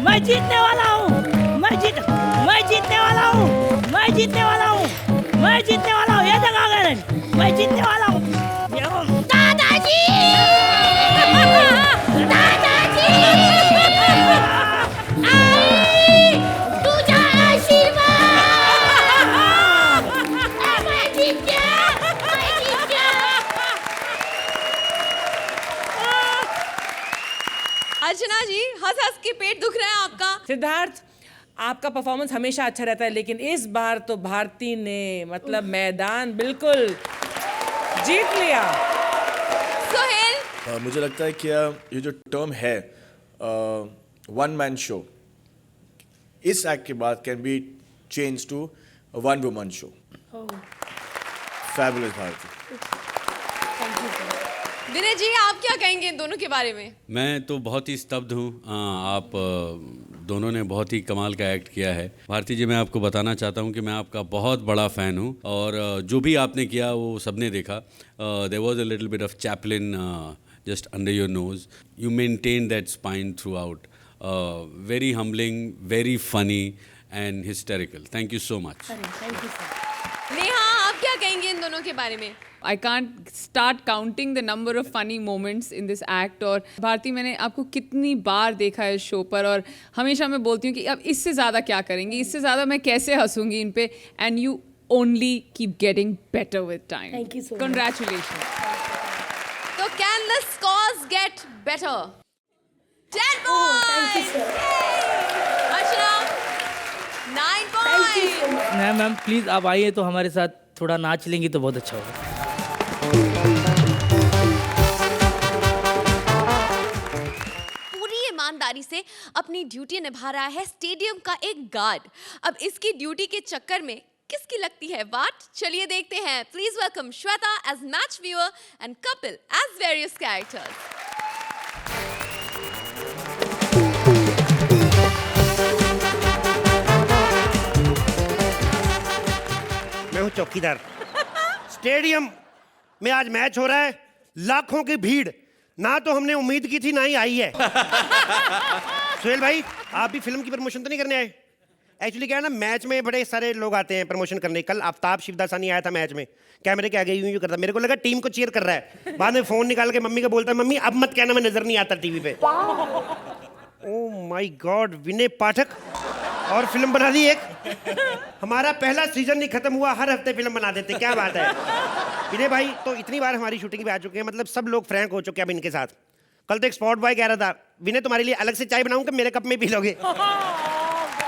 मैं जीतने वाला हूँ, मैं जीतने वाला हूँ, मैं जीतने वाला हूँ, मैं जीतने वाला हूँ। ये जगह गए, मैं जीतने वाला हूँ। दादाजी, दादाजी, आई, तुझा आशीर्वाद। मैं जीत गया, मैं जीत गया। अर्चना जी, हंस हंस के पेट दुख रहा है आपका। सिद्धार्थ, आपका परफॉर्मेंस हमेशा अच्छा रहता है, लेकिन इस बार तो भारती ने मतलब मैदान बिल्कुल जीत लिया। सोहेल, मुझे लगता है कि ये जो टर्म है वन मैन शो, इस एक्ट के बाद can be change to one woman show. Fabulous Bharti. Vinay ji, आप क्या कहेंगे इन दोनों के बारे में? मैं तो बहुत ही स्तब्ध हूँ। आप दोनों ने बहुत ही कमाल का एक्ट किया है। भारती जी, मैं आपको बताना चाहता हूँ कि मैं आपका बहुत बड़ा फ़ैन हूँ, और जो भी आपने किया वो सबने देखा। There was a little bit of Chaplin just under your nose. You maintain that spine throughout. Very humbling, very funny and hysterical. Thank you so much. Neha, आप क्या कहेंगे इन दोनों दोनों के बारे में? I can't start counting the number of funny moments in this act. और भारती, मैंने आपको कितनी बार देखा है शो पर, और हमेशा मैं बोलती हूँ कि अब इससे ज़्यादा क्या करेंगी, इससे ज़्यादा मैं कैसे हंसूंगी इन पे, and you only keep getting better with time. Thank you so much. Congratulations. So can the scores get better? 10 points. Thank you, sir. Archana 9 points. Ma'am please आप आइए तो हमारे साथ थोड़ा नाच लेंगी तो बहुत अच्छा होगा। पूरी ईमानदारी से अपनी ड्यूटी निभा रहा है स्टेडियम का एक गार्ड। अब इसकी ड्यूटी के चक्कर में किसकी लगती है वाट? चलिए देखते हैं। Please welcome Shweta as match viewer and Kapil as various characters. मैं हूँ चौकीदार। स्टेडियम में आज मैच हो रहा है, लाखों की भीड़, ना तो हमने उम्मीद की थी ना ही आई है। सुहेल भाई, आप भी फिल्म की प्रमोशन तो नहीं करने आए? एक्चुअली क्या है ना, मैच में बड़े सारे लोग आते हैं प्रमोशन करने। कल आफ्ताब शिवदासानी आया था मैच में, कैमरे के आगे यूं यूं करता, मेरे को लगा टीम को चीयर कर रहा है। बाद में फोन निकाल के मम्मी को बोलता है, मम्मी अब मत कहना मैं नजर नहीं आता टीवी पे। ओह माय गॉड, विनय पाठक और फिल्म बना दी एक। हमारा पहला सीजन नहीं खत्म हुआ, हर हफ्ते फिल्म बना देते, क्या बात है। विनय भाई तो इतनी बार हमारी शूटिंग पे आ चुके हैं, मतलब सब लोग फ्रैंक हो चुके हैं अब इनके साथ। कल तो एक स्पॉट बॉय कह रहा था, विनय तुम्हारे लिए अलग से चाय बनाऊं कि मेरे कप में पी लोगे?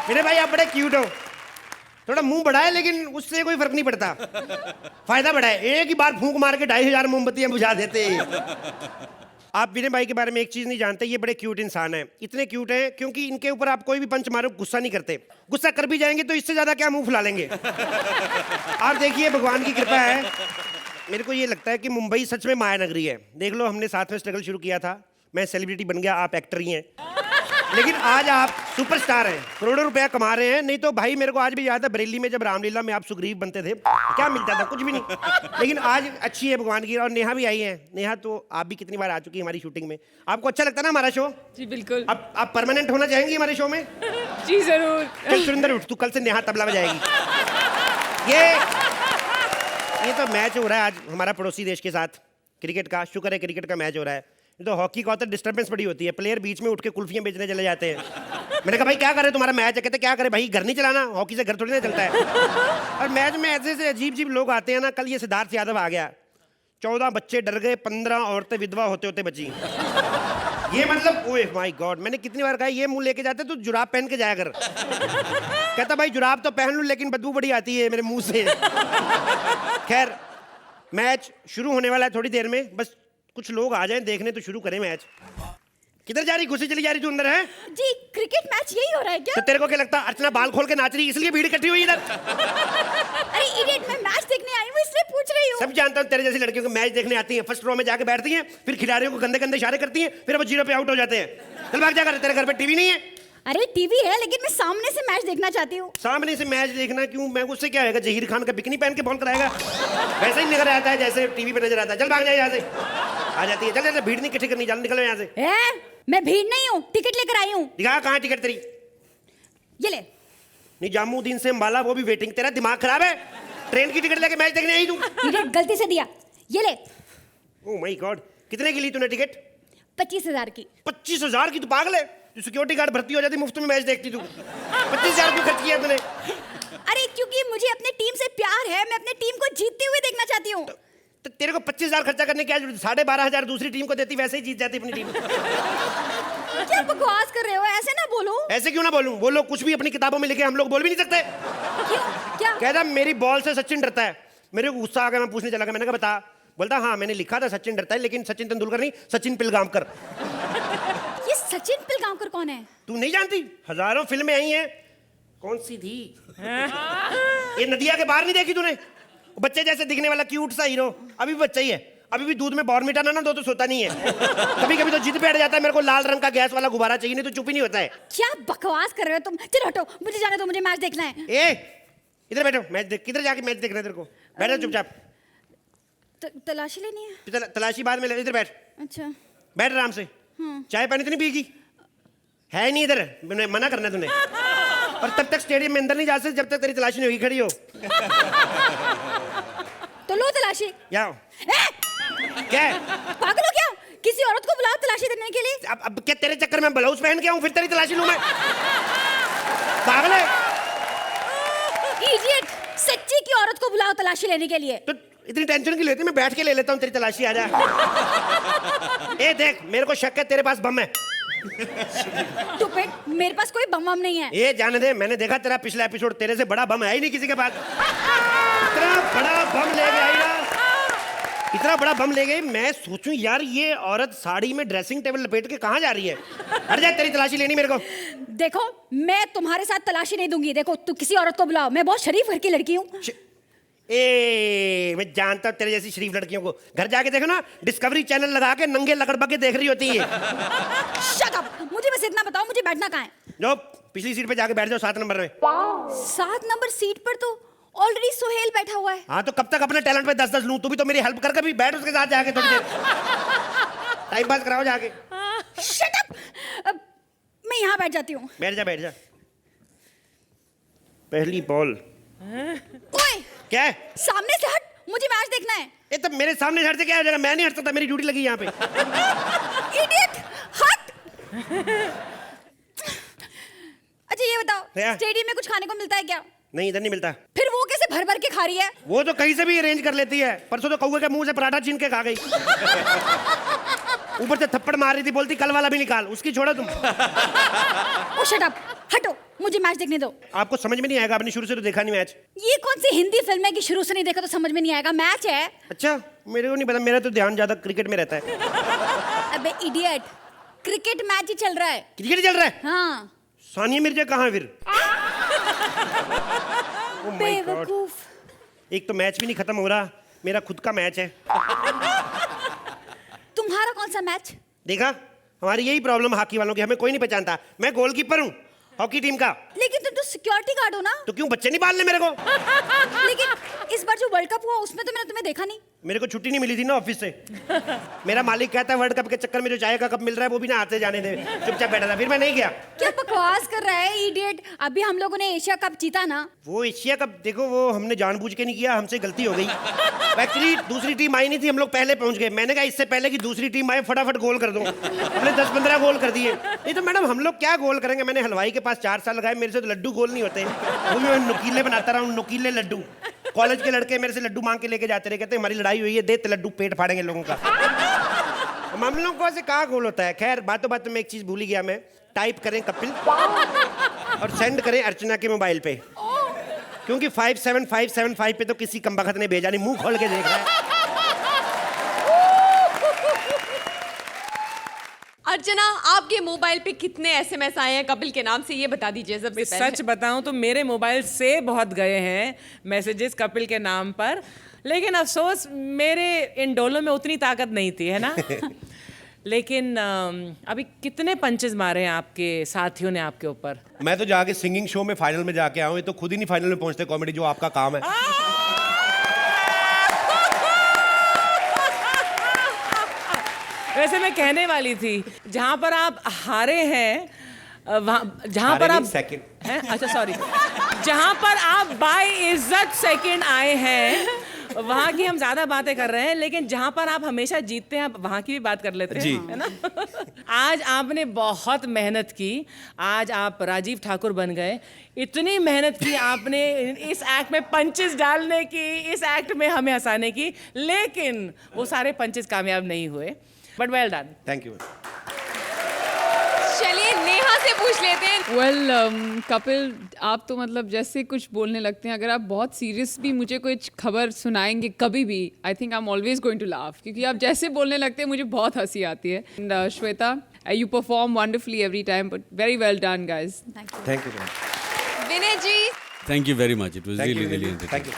विनय भाई आप बड़े क्यूट हो, थोड़ा मुंह बड़ा है लेकिन उससे कोई फर्क नहीं पड़ता, फायदा बड़ा है। एक ही बार फूंक मार के 2500 मोमबत्तियां बुझा देते। आप विनय भाई के बारे में एक चीज नहीं जानते, ये बड़े क्यूट इंसान हैं। इतने क्यूट हैं क्योंकि इनके ऊपर आप कोई भी पंच मारो गुस्सा नहीं करते, गुस्सा कर भी जाएंगे तो इससे ज्यादा क्या मुंह फुला लेंगे। आप देखिए भगवान की कृपा है, मेरे को ये लगता है कि मुंबई सच में माया नगरी है। देख लो, हमने साथ में स्ट्रगल शुरू किया था, मैं सेलिब्रिटी बन गया, आप एक्टर ही हैं, लेकिन आज आप सुपरस्टार हैं, करोड़ों रुपया कमा रहे हैं। नहीं तो भाई मेरे को आज भी याद है बरेली में जब रामलीला में आप सुग्रीव बनते थे, क्या मिलता था? कुछ भी नहीं। लेकिन आज अच्छी है भगवान की। और नेहा भी आई है। नेहा तो आप भी कितनी बार आ चुकी है हमारी शूटिंग में, आपको अच्छा लगता है ना हमारा शो? जी बिल्कुल। अब आप परमानेंट होना चाहेंगी हमारे शो में? जी जरूर। चल सुरेंद्र उठ, तू कल से नेहा तबला बजाएगी। ये तो मैच हो रहा है आज हमारा पड़ोसी देश के साथ, क्रिकेट का। शुक्र है क्रिकेट का मैच हो रहा है, तो हॉकी का होता है डिस्टर्बेंस बड़ी होती है, प्लेयर बीच में उठ के कुल्फियां बेचने चले जाते हैं। मैंने कहा भाई क्या करे, तुम्हारा मैच है? कहते क्या करे भाई, घर नहीं चलाना, हॉकी से घर थोड़ी ना चलता है। और मैच में ऐसे ऐसे अजीब अजीब लोग आते हैं ना। कल ये सिद्धार्थ यादव आ गया, 14 बच्चे डर गए, 15 औरतें विधवा होते होते बची। ये मतलब ओए माय गॉड, मैंने कितनी बार कहा ये मुंह लेके जाते तो जुराब पहन के जाया कर। कहता भाई जुराब तो पहन लूं लेकिन बदबू बड़ी आती है मेरे मुंह से। खैर मैच शुरू होने वाला है थोड़ी देर में, बस कुछ लोग आ जाएं देखने तो शुरू करें मैच। किधर जा रही, घुसी चली जा रही तू अंदर है? जी क्रिकेट मैच यही हो रहा है क्या? तो तेरे को क्या लगता है अर्चना बाल खोल के नाच रही इसलिए भीड़ इकट्ठी हुई इधर? अरे इडियट, मैं मैच देखने आई हूँ इसलिए पूछ रही हूँ। सब जानता हूँ तेरे जैसी लड़कियों को मैच देखने आती हैं, फर्स्ट रो में जाके बैठती हैं, फिर खिलाड़ियों को गंदे गंदे इशारे करती हैं, फिर वो जीरो पे आउट हो जाते हैं। चल भाग जा कर, तेरे घर पे टीवी नहीं है? अरे टीवी है लेकिन मैं सामने से मैच देखना चाहती हूँ। सामने से मैच देखना क्यों? मैं उससे क्या होगा, जहीर खान का बिकनी पहन के बॉल कराएगा? वैसे ही नजर आता है जैसे टीवी पे नजर आता है। चल भाग जा यहाँ से। आ जाती है, चल चल, भीड़ नहीं इकट्ठी करनी, चल निकलो यहाँ से। मैं भीड़ नहीं हूँ, टिकट लेकर आई हूँ। दिखा कहाँ टिकट तेरी? ये ले। निजामुद्दीन से अंबाला, वो भी वेटिंग। तेरा दिमाग खराब है? ट्रेन की टिकट लेके मैच देखने आई तू? टिकट गलती से दिया, ये ले। ओह माय गॉड, कितने की ली तूने टिकट? 25,000 की। 25,000 की? तू पागल है? सिक्योरिटी गार्ड भर्ती हो जाती, मुफ्त में मैच देखती तू। 25,000 क्यों खर्च किया तूने? अरे क्योंकि मुझे अपनी टीम से प्यार है, मैं अपनी टीम को जीतते हुए देखना चाहती हूँ। तो तेरे को 25,000 खर्चा करने की 12,500 दूसरी टीम को देती, वैसे ही जीत जाती अपनी टीम। क्या बकवास कर रहे हो, ऐसे ना बोलो। ऐसे क्यों ना बोलूं? बोलो, कुछ भी अपनी किताबों में लिखे, हम लोग बोल भी नहीं सकते। क्यों? क्या? कहता मेरी बॉल से सचिन डरता है। मेरे को गुस्सा आ गया, मैं पूछने चला गया, मैंने कहा बता। बोलता हाँ मैंने लिखा था सचिन डरता है, लेकिन सचिन तेंदुलकर नहीं, सचिन पिलगामकर। ये सचिन पिलगांवकर कौन है? तू नहीं जानती? हजारों फिल्में आई हैं। कौन सी थी? ये नदिया के बाहर नहीं देखी तूने? बच्चे जैसे दिखने वाला क्यूट सा हीरो, अभी भी बच्चा ही है, अभी भी दूध में बॉर्नविटा ना दो तो सोता नहीं है। कभी कभी तो जिद पे अड़ जाता है, मेरे को लाल रंग का गैस वाला गुब्बारा चाहिए, नहीं तो चुप ही नहीं होता है। क्या बकवास कर रहे हो तुम? चलो हटो, मुझे जाने दो, मुझे मैच देखना है। इधर बैठो, मैच देख। किधर जाके मैच देखना है तेरे को? बैठो चुपचाप। तलाशी लेनी है? तलाशी बाद में ले, इधर बैठ। अच्छा बैठ आराम से। चाय पानी तो नहीं पिएगी? है नहीं इधर, मैंने मना करना तूने। और तब तक स्टेडियम में अंदर नहीं जा सकते जब तक तेरी तलाशी नहीं होगी, खड़ी हो। तो लो तलाशी। या ए! क्या है? पागल हो क्या? किसी औरत को बुलाओ तलाशी देने के लिए। अब क्या तेरे चक्कर में ब्लाउज पहन के आऊं फिर तेरी तलाशी लूं मैं? पागल है? इडियट, सच्ची की औरत को बुलाओ तलाशी लेने के लिए। तो इतनी टेंशन क्यों लेती? मैं बैठ के ले लेता हूँ तेरी तलाशी, आ जा। ए देख, मेरे को शक है तेरे पास बम है। Stupid, मेरे पास कोई बम वम नहीं है। ये जाने दे, मैंने देखा तेरा पिछला एपिसोड, तेरे से बड़ा बम है ही नहीं किसी के पास। इतना बड़ा बम ले गई ना, इतना बड़ा बम ले गई। मैं सोचूं यार ये औरत साड़ी में ड्रेसिंग टेबल लपेट के कहाँ जा रही है? हट जा, तेरी तलाशी लेनी मेरे को। देखो, मैं तुम्हारे साथ तलाशी नहीं दूंगी। देखो, तू किसी औरत को बुलाओ, मैं बहुत शरीफ घर की लड़की हूँ। मैं जानता हूँ तेरे जैसी शरीफ लड़कियों को। घर जाके देखो ना, डिस्कवरी चैनल लगा के नंगे लकड़बग्गे देख रही होती है। शट अप, मुझे बस इतना बताओ, मुझे बैठना कहाँ है? जो पिछली सीट पे जाके बैठ जाओ, 7 नंबर में। 7 नंबर सीट पर तो ऑलरेडी सोहेल बैठा हुआ है। हाँ तो कब तक अपने टैलेंट पे 10-10 लूं? तू भी तो मेरी हेल्प कर, कभी बैठ उसके साथ जाके थोड़ी देर टाइम पास कराओ जाके। शट अप, मैं यहाँ बैठ जाती हूँ। बैठ जा, बैठ जा। पहली बॉल। ओए, क्या है? सामने से हट, मुझे मैच देखना है। ये तो मेरे सामने से हट से क्या हो जाएगा? मैं नहीं हट सकता, मेरी ड्यूटी लगी यहाँ पे। इडियट, हट। अच्छा ये बताओ, क्या? स्टेडियम में कुछ खाने को मिलता है क्या? नहीं, इधर नहीं मिलता। फिर वो कैसे भर भर के खा रही है? वो तो कहीं से भी अरेंज कर लेती है। परसों तो कौवे के मुंह से पराठा छीन के खा गई। ऊपर से थप्पड़ मार रही थी, बोलती कल वाला भी निकाल। उसकी छोड़ो तुम। ओ शट अप, हटो, मुझे मैच देखने दो। आपको समझ में नहीं आएगा, आपने शुरू से तो देखा नहीं मैच। ये कौन सी हिंदी फिल्म है कि शुरू से नहीं देखा तो समझ में नहीं आएगा? मैच है। अच्छा, मेरे को नहीं पता, मेरा तो ध्यान ज्यादा क्रिकेट में रहता है। अबे इडियट, क्रिकेट मैच ही चल रहा है। क्रिकेट चल रहा है? हाँ। सानिया मिर्जा कहाँ है फिर? Oh my God. बेवकूफ। एक तो मैच भी नहीं खत्म हो रहा, मेरा खुद का मैच है। तुम्हारा कौन सा मैच? देखा, हमारी यही प्रॉब्लम हॉकी वालों की, हमें कोई नहीं पहचानता। मैं गोलकीपर हूँ हॉकी टीम का। लेकिन तुम तो सिक्योरिटी गार्ड हो ना? तो क्यों बच्चे नहीं पालने मेरे को? लेकिन इस बार जो वर्ल्ड कप हुआ उसमें तो मैंने तुम्हें देखा नहीं। मेरे को छुट्टी नहीं मिली थी ना ऑफिस से। मेरा मालिक कहता है वर्ल्ड कप के चक्कर में जो चाय का कप मिल रहा है वो भी ना आते जाने दे। चुपचाप बैठा था, फिर मैं नहीं गया। क्या बकवास कर रहा है इडियट? अभी हम लोगों ने एशिया कप जीता ना। वो एशिया कप देखो, वो हमने जानबूझ के नहीं किया, हमसे गलती हो गई। एक्चुअली दूसरी टीम आई नहीं थी, हम लोग पहले पहुंच गए। मैंने कहा इससे पहले कि दूसरी टीम आए फटाफट गोल कर दूं। हमने 10-15 गोल कर दिए। नहीं तो मैडम हम लोग क्या गोल करेंगे? मैंने हलवाई के पास 4 साल लगाए, मेरे से तो लड्डू गोल नहीं होते। वो भी मैं नुकीले बनाता रहा हूँ, नुकीले लड्डू। कॉलेज के लड़के मेरे से लड्डू मांग के लेके जाते रहे, कहते हमारी लड़ाई हुई है, दे ते लड्डू, पेट फाड़ेंगे लोगों का। हम लोगों को ऐसे कहाँ गोल होता है? खैर, बातों बातों में एक चीज भूल ही गया मैं। टाइप करें कपिल और सेंड करें अर्चना के मोबाइल पे, क्योंकि 57575 पे तो किसी कमबख्त ने भेजा नहीं। मुंह खोल के देख रहा है। अर्चना, आपके मोबाइल पे कितने एसएमएस आए हैं कपिल के नाम से, ये बता दीजिए सबसे पहले। सच बताऊं तो मेरे मोबाइल से बहुत गए हैं मैसेजेस कपिल के नाम पर, लेकिन अफसोस मेरे इन डोलों में उतनी ताकत नहीं थी, है ना? लेकिन अभी कितने पंचेस मारे हैं आपके साथियों ने आपके ऊपर? मैं तो जाके सिंगिंग शो में फाइनल में जाके आऊँ, ये तो खुद ही नहीं फाइनल में पहुंचते कॉमेडी, जो आपका काम है। वैसे मैं कहने वाली थी, जहां पर आप हारे हैं, जहां पर आप सेकंड हैं, अच्छा सॉरी, जहां पर आप बाय इज्जत सेकंड आए हैं, वहां की हम ज्यादा बातें कर रहे हैं, लेकिन जहां पर आप हमेशा जीतते हैं वहां की भी बात कर लेते हैं, है ना? आज आपने बहुत मेहनत की, आज आप राजीव ठाकुर बन गए। इतनी मेहनत की आपने इस एक्ट में पंचेस डालने की, इस एक्ट में हमें हंसाने की, लेकिन वो सारे पंचेस कामयाब नहीं हुए। But well done. Thank you. चलिए नेहा से पूछ लेते हैं। वेल कपिल, आप तो मतलब जैसे कुछ बोलने लगते हैं, अगर आप बहुत सीरियस भी मुझे कुछ खबर सुनाएंगे कभी भी, I think I am always going to laugh, क्योंकि आप जैसे बोलने लगते हैं मुझे बहुत हंसी आती है। And Shweta, you perform wonderfully every time, but very well done guys. Thank you. Vinay ji. Thank you very much, it was really really thank you.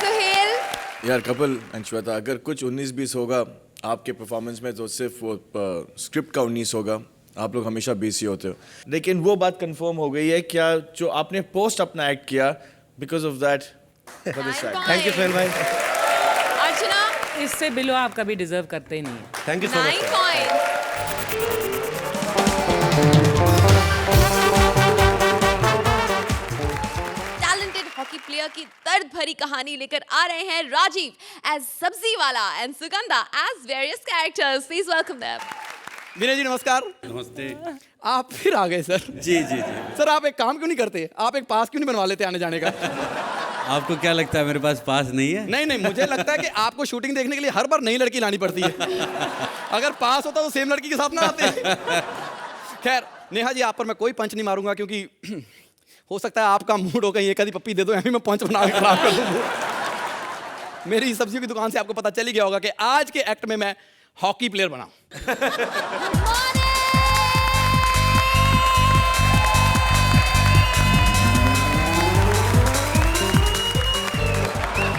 Suhail. यार कपिल एंड श्वेता, अगर कुछ 19-20 होगा आपके परफॉर्मेंस में तो सिर्फ वो स्क्रिप्ट का 19 होगा। आप लोग हमेशा 20 ही होते हो। लेकिन वो बात कंफर्म हो गई है क्या, जो आपने पोस्ट अपना एक्ट किया, because of that thank you Sohail भाई। अर्चना, इससे बिलो आप कभी डिजर्व करते ही नहीं है। Thank you so 9 much. Point. Talented hockey player की दर्द भरी कहानी लेकर आ रहे हैं राजीव एज सब्जी वाला and Sugandha as various characters. Please welcome them. Vinay ji नमस्कार। नमस्ते। आप फिर आ गए सर। जी जी जी। सर आप एक काम क्यों नहीं करते, आप एक पास क्यों नहीं बनवा लेते आने जाने का? आपको क्या लगता है मेरे पास पास नहीं है? नहीं नहीं, मुझे लगता है कि आपको शूटिंग देखने के लिए हर बार नई लड़की लानी पड़ती है। अगर पास होता तो सेम लड़की के साथ ना आते। खैर नेहा जी, आप पर मैं कोई पंच नहीं मारूंगा क्योंकि हो सकता है आपका मूड हो कहीं एक आधी पप्पी दे दो, मैं पंच बना के खराब कर दूं। मेरी सब्जियों की दुकान से आपको पता चल ही गया होगा कि आज के एक्ट में मैं हॉकी प्लेयर बना।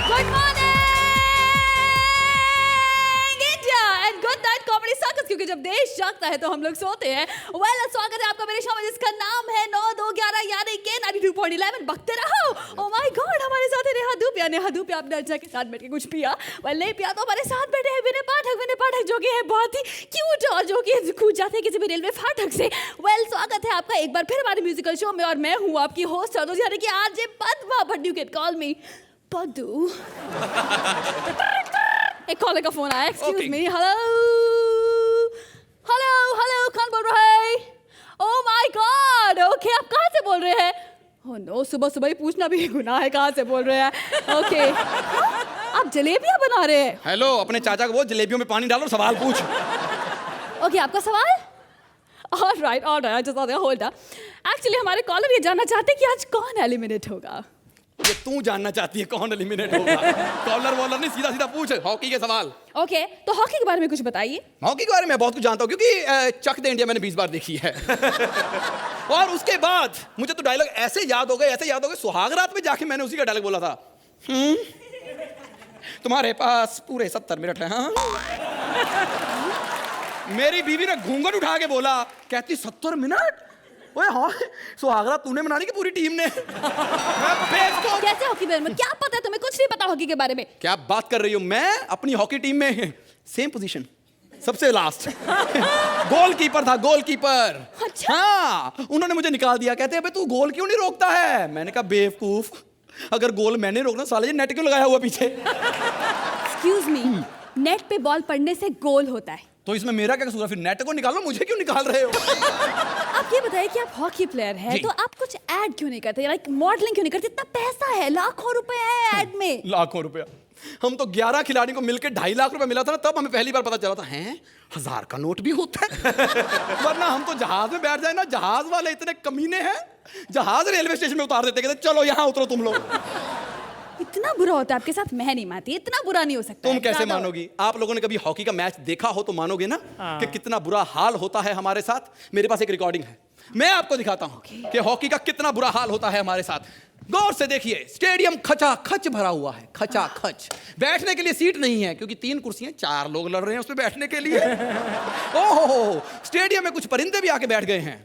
Good morning India and good night comedy circus, क्योंकि जब देश जागता है तो हम लोग सोते हैं। वेल स्वागत है आपका मेरे शो में जिसका नाम है 9 2 11 यानी के 92.11 बकते रहो। ओह माय गॉड, हमारे साथ है नेहा धूपिया। नेहा धूपिया अपने अच्छा के साथ बैठ के कुछ पिया? वेल नहीं पिया तो हमारे साथ बैठे हैं विनय पाठक जो कि है बहुत ही क्यूट और जो कि कूद जाते हैं किसी भी रेलवे फाटक से। वेल स्वागत है आपका एक बार फिर हमारे म्यूजिकल शो में और मैं हूँ आपकी होस्ट यानी कि RJ Padma, but you can call me Paddu. एक कॉलर का फोन आया, excuse me. Hello hello hello, कौन बोल रहा है? ओह माय गॉड, ओके आप कहाँ से बोल रहे हैं? ओह नो, सुबह सुबह ही पूछना भी गुनाह है कहाँ से बोल रहे हैं। ओके आप जलेबियाँ बना रहे हैं? हेलो, अपने चाचा को वो जलेबियों में पानी डालो, सवाल पूछ। ओके आपका सवाल? Alright just hold up. Actually हमारे कॉलर ये जानना चाहते हैं कि आज कौन एलिमिनेट होगा। ये तू जानना चाहती है कौन एलिमिनेट होगा? कॉलर वॉलर नहीं, सीधा सीधा पूछ हॉकी के सवाल। ओके तो हॉकी के बारे में कुछ बताइए। हॉकी के बारे में बहुत कुछ जानता हूँ क्योंकि चक दे इंडिया मैंने 20 बार देखी है। और उसके बाद मुझे तो डायलॉग ऐसे याद हो गए सुहाग रात में जाके मैंने उसी का डायलॉग बोला था। तुम्हारे पास पूरे 70 मिनट है। हाँ मेरी बीवी ने घूंघट उठा के बोला, कहती 70 मिनट? ओए हाँ, सुहागरा तूने मनानी की पूरी टीम ने। कैसे हॉकी प्लेयर में क्या पता है तुम्हें? कुछ नहीं पता हॉकी के बारे में। क्या बात कर रही हो? मैं अपनी हॉकी टीम में सेम पोजीशन, सबसे लास्ट। गोलकीपर था, गोलकीपर। अच्छा? हाँ, उन्होंने मुझे निकाल दिया, कहते हैं तू गोल क्यों नहीं रोकता है? मैंने कहा बेवकूफ, अगर गोल मैंने रोकना साले जी नेट क्यों लगाया हुआ पीछे? एक्सक्यूज मी, नेट पे बॉल पड़ने से गोल होता है तो इसमें मेरा क्या कसूर है? फिर नेट को निकालो, मुझे क्यों निकाल रहे हो? आप ये बताइए कि आप हॉकी प्लेयर हैं तो आप कुछ ऐड क्यों नहीं करते, लाइक मॉडलिंग क्यों नहीं करते? इतना पैसा है, लाखों रुपए है ऐड में। लाखों रुपया? हम तो 11 खिलाड़ी को मिलकर 2.5 लाख रुपए मिला था ना, तब हमें पहली बार पता चला था हैं 1000 का नोट भी होता है। वरना हम तो जहाज में बैठ जाए ना, जहाज वाले इतने कमीने हैं, जहाज रेलवे स्टेशन में उतार देते, कहते चलो यहाँ उतरो तुम लोग। इतना बुरा होता है आपके साथ? मैं नहीं मानती, इतना बुरा नहीं हो सकता। तुम कैसे मानोगी? आप लोगों ने कभी हॉकी का मैच देखा हो तो मानोगे ना कि कितना बुरा हाल होता है हमारे साथ। मेरे पास एक रिकॉर्डिंग है, मैं आपको दिखाता हूँ कि हॉकी का कितना बुरा हाल होता है हमारे साथ। गौर से देखिए, स्टेडियम खचा खच भरा हुआ है, खचा खच। बैठने के लिए सीट नहीं है क्योंकि 3 कुर्सियां, 4 लोग लड़ रहे हैं उसमें बैठने के लिए। ओहो, स्टेडियम में कुछ परिंदे भी आके बैठ गए हैं।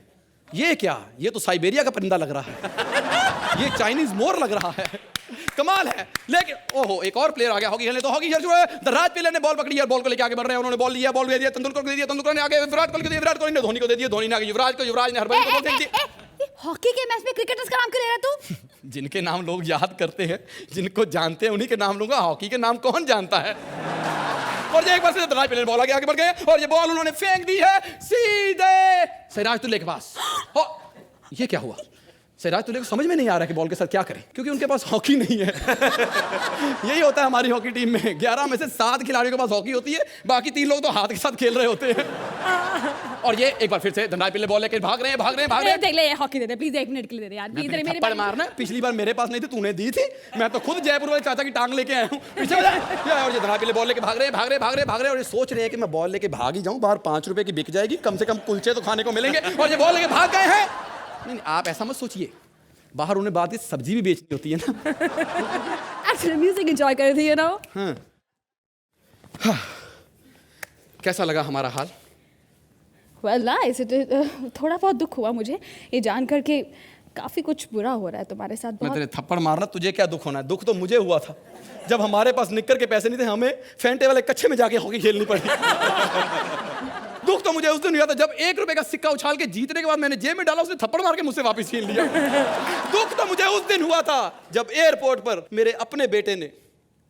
ये क्या? ये तो साइबेरिया का परिंदा लग रहा है, ये चाइनीज मोर लग रहा है, कमाल है। लेकिन ओहो, एक और प्लेयर आ गया हॉकी खेलने। तो हॉकी खेल चुका है, धनराज पिल्ले ने बॉल पकड़ी और बॉल को लेके आगे बढ़ रहे हैं। उन्होंने बॉल लिया, बॉल दे दिया तेंदुलकर को, दे दिया तेंदुलकर ने आगे विराट कोहली को दिया, विराट कोहली ने धोनी को दे दिया, धोनी ने आगे युवराज को, युवराज ने हरभजन को बॉल दे दी। हॉकी के मैच में क्रिकेटर्स का नाम क्यों ले रहा तू? जिनके नाम लोग याद करते हैं, जिनको जानते हैं उन्हीं के नाम लूंगा, हॉकी के नाम कौन जानता है? और ये एक बार से धनराज पिल्ले बॉल आगे बढ़ गए और ये बॉल उन्होंने फेंक दी है सीधे सिराज तुल्ले के पास। ये क्या हुआ? सिराज तुल्ले को समझ में नहीं आ रहा कि बॉल के साथ क्या करें, क्योंकि उनके पास हॉकी नहीं है। यही होता है हमारी हॉकी टीम में, 11 में से 7 खिलाड़ियों के पास हॉकी होती है, बाकी 3 लोग तो हाथ के साथ खेल रहे होते हैं। और ये एक बार फिर से धनराज पिल्ले बॉल लेकर भाग रहे हैं। देख ले, hockey they they please, 1 minute के लिए दे दे यार प्लीज। मेरे थप्पड़ मारना, पिछली बार मेरे पास नहीं थी, तूने दी थी। मैं तो खुद जयपुर वाले चाचा की टांग लेके आया हूँ पीछे। और ये धनराज पिल्ले बॉल लेके भाग रहे और ये सोच रहे हैं कि मैं बॉल लेके भाग ही जाऊँ, बाहर 5 रुपए की बिक जाएगी, कम से कम कुलचे तो खाने को मिलेंगे। और ये बॉल लेके भाग गए हैं। नहीं, आप ऐसा मत सोचिए, बाहर उन्हें बात की सब्जी भी बेचनी होती है ना। एक्चुअली म्यूजिक एंजॉय कर रही है ना। हाँ। कैसा लगा हमारा हाल? वेल नाइस, थोड़ा बहुत दुख हुआ मुझे ये जान कर के काफी कुछ बुरा हो रहा है तुम्हारे साथ। मैं तेरे थप्पड़ मारना, तुझे क्या दुख होना है? दुख तो मुझे हुआ था जब हमारे पास निक्कर के पैसे नहीं थे, हमें फेंटे वाले कच्चे में जाके हॉकी खेलनी पड़ी। दुख तो मुझे उस दिन हुआ था जब 1 रुपए का सिक्का उछाल के जीतने के बाद मैंने जेब में डाला, उसने थप्पड़ मार के मुझसे वापस छीन लिया। दुख तो मुझे उस दिन हुआ था जब एयरपोर्ट पर मेरे अपने बेटे ने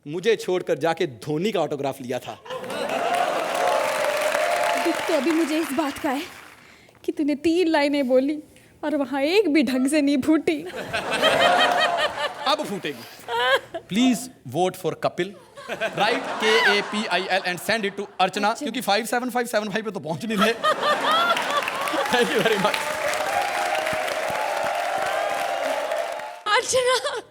मुझे छोड़कर जाके धोनी का ऑटोग्राफ लिया था। दुख तो अभी मुझे इस बात का है कि तूने 3 लाइनें बोली और वहां एक भी ढंग से नहीं फूटी। अब फूटेगी। Please vote for Kapil, right KAPIL and send it to Archana, क्योंकि 57575 पे तो पहुंच नहीं रहे। Thank you very much. Archana,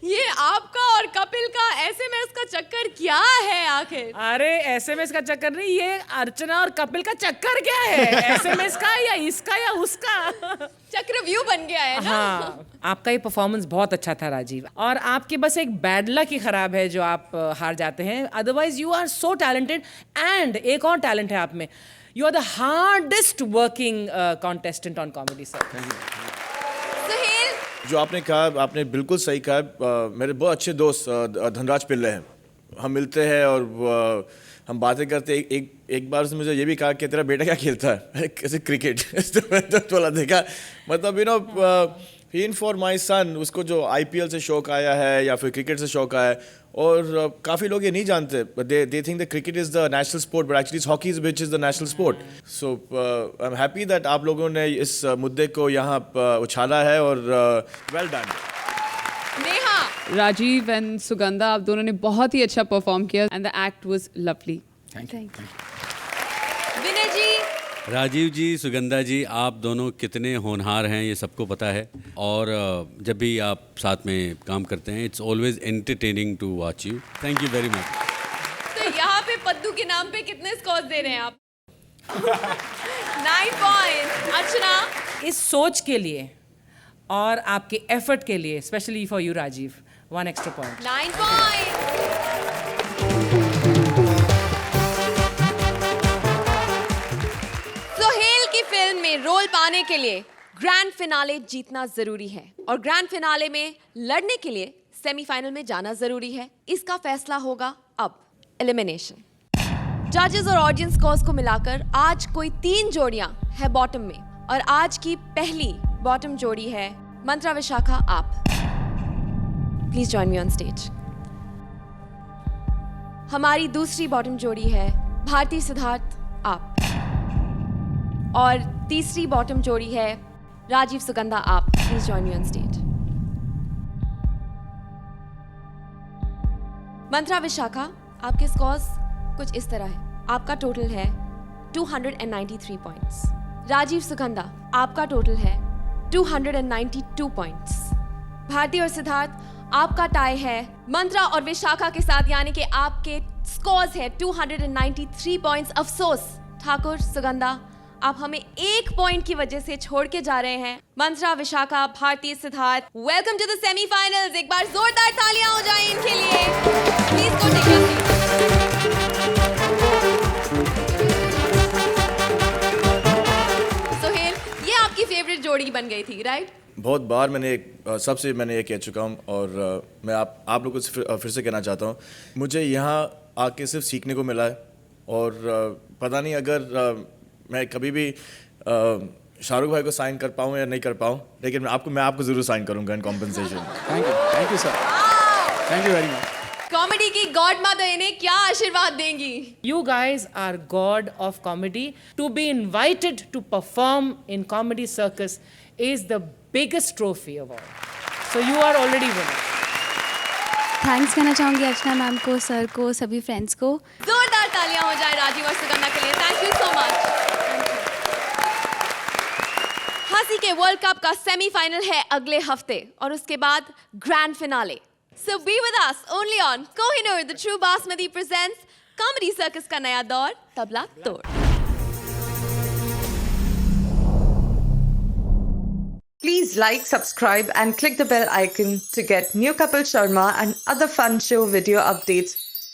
ये आपका और कपिल का SMS का चक्कर क्या है आखिर? अरे SMS का चक्कर नहीं, ये अर्चना और कपिल का चक्कर क्या है? SMS का या इसका या उसका? चक्रव्यूह बन गया है ना। हाँ, आपका ये परफॉर्मेंस बहुत अच्छा था राजीव, और आपके बस एक बैड लक ही खराब है जो आप हार जाते हैं। Otherwise you are so talented, and एक और टैलेंट है आप में, you are the hardest working contestant on comedy sir. जो आपने कहा, आपने बिल्कुल सही कहा। मेरे बहुत अच्छे दोस्त धनराज पिल्ले हैं, हम मिलते हैं और हम बातें करते हैं। एक बार उसने मुझे ये भी कहा कि तेरा बेटा क्या खेलता है? कैसे क्रिकेट? तो मैंने थोड़ा देखा, मतलब you know he in for my son, उसको जो IPL से शौक आया है या फिर क्रिकेट से शौक आया है। और काफ़ी लोग ये नहीं जानते, they think the cricket is the national sport, but actually hockey is which is the national sport. So I am happy that आप लोगों ने इस मुद्दे को यहाँ उछाला है, और well done. Neha, Rajiv and Sugandha, आप दोनों ने बहुत ही अच्छा परफॉर्म किया and the act was lovely. Thank you. Vinay ji, Rajiv ji, Sugandha ji, आप दोनों कितने होनहार हैं ये सबको पता है, और जब भी आप साथ में काम करते हैं it's always entertaining to watch you. Thank you very much. तो यहाँ पे पद्दू के नाम पे कितने स्कोर्स दे रहे हैं आप? 9 पॉइंट्स। अर्चना, इस सोच के लिए और आपके एफर्ट के लिए specially for you Rajeev, 1 extra point. 9 points. Sohail की फिल्म में रोल पाने के लिए ग्रैंड फिनाले जीतना जरूरी है, और ग्रैंड फिनाले में लड़ने के लिए सेमीफाइनल में जाना जरूरी है। इसका फैसला होगा अब एलिमिनेशन। जजेस और ऑडियंस स्कोर्स को मिलाकर आज कोई 3 जोड़ियां है बॉटम में, और आज की पहली बॉटम जोड़ी है मंत्रा विशाखा आप। Please join me on stage. हमारी दूसरी बॉटम जोड़ी है भारती सिद्धार्थ आप, और तीसरी बॉटम जोड़ी है राजीव सुगंधा आप। Please join me on stage. Mantra Vishakha, आपके स्कोर्स कुछ इस तरह है। आपका टोटल है 293 पॉइंट्स। राजीव सुगंधा, आपका टोटल है 292 पॉइंट्स। भारती और सिद्धार्थ, आपका टाई है मंत्रा और विशाखा के साथ, यानी कि आपके स्कोर्स है 293 पॉइंट्स। अफसोस ठाकुर, सुगंधा, आप हमें 1 पॉइंट की वजह से छोड़ के जा रहे हैं। Mantra, Vishakha, Bharti, Siddharth, welcome to the semifinals. एक बार जोरदार तालियां हो जाएं इनके लिए। Please go take your seat. Sohail, ये आपकी फेवरेट जोड़ी बन गई थी, राइट? बहुत बार मैंने सबसे मैंने ये कह चुका हूँ, और मैं आप लोगों से फिर से कहना चाहता हूँ, मुझे यहाँ आके सिर्फ सीखने को मिला है। और पता नहीं अगर मैं कभी भी शाहरुख भाई को साइन कर पाऊँ या नहीं कर पाऊँ, लेकिन मैं आपको ज़रूर साइन करूँगा इन compensation. Thank you sir, thank you very much. Comedy की गॉड मदर इन्हें क्या आशीर्वाद देंगी? You guys are god of comedy. To be invited to perform in Comedy Circus is the biggest trophy of all. So you are already winners. Thanks कहना चाहूँगी अर्चना ma'am को, sir को, सभी फ्रेंड्स को। जोरदार तालियां हो जाए राजीव और सुगंधा के लिए। Thank you so much. हंसी के वर्ल्ड कप का सेमीफाइनल है अगले हफ्ते, और उसके बाद grand finale. So be with us only on Kohinoor, the True Basmati presents Comedy Circus का नया दौर, तबला तोड़। Please like, subscribe and click the bell icon to get new Kapil Sharma and other fun show video updates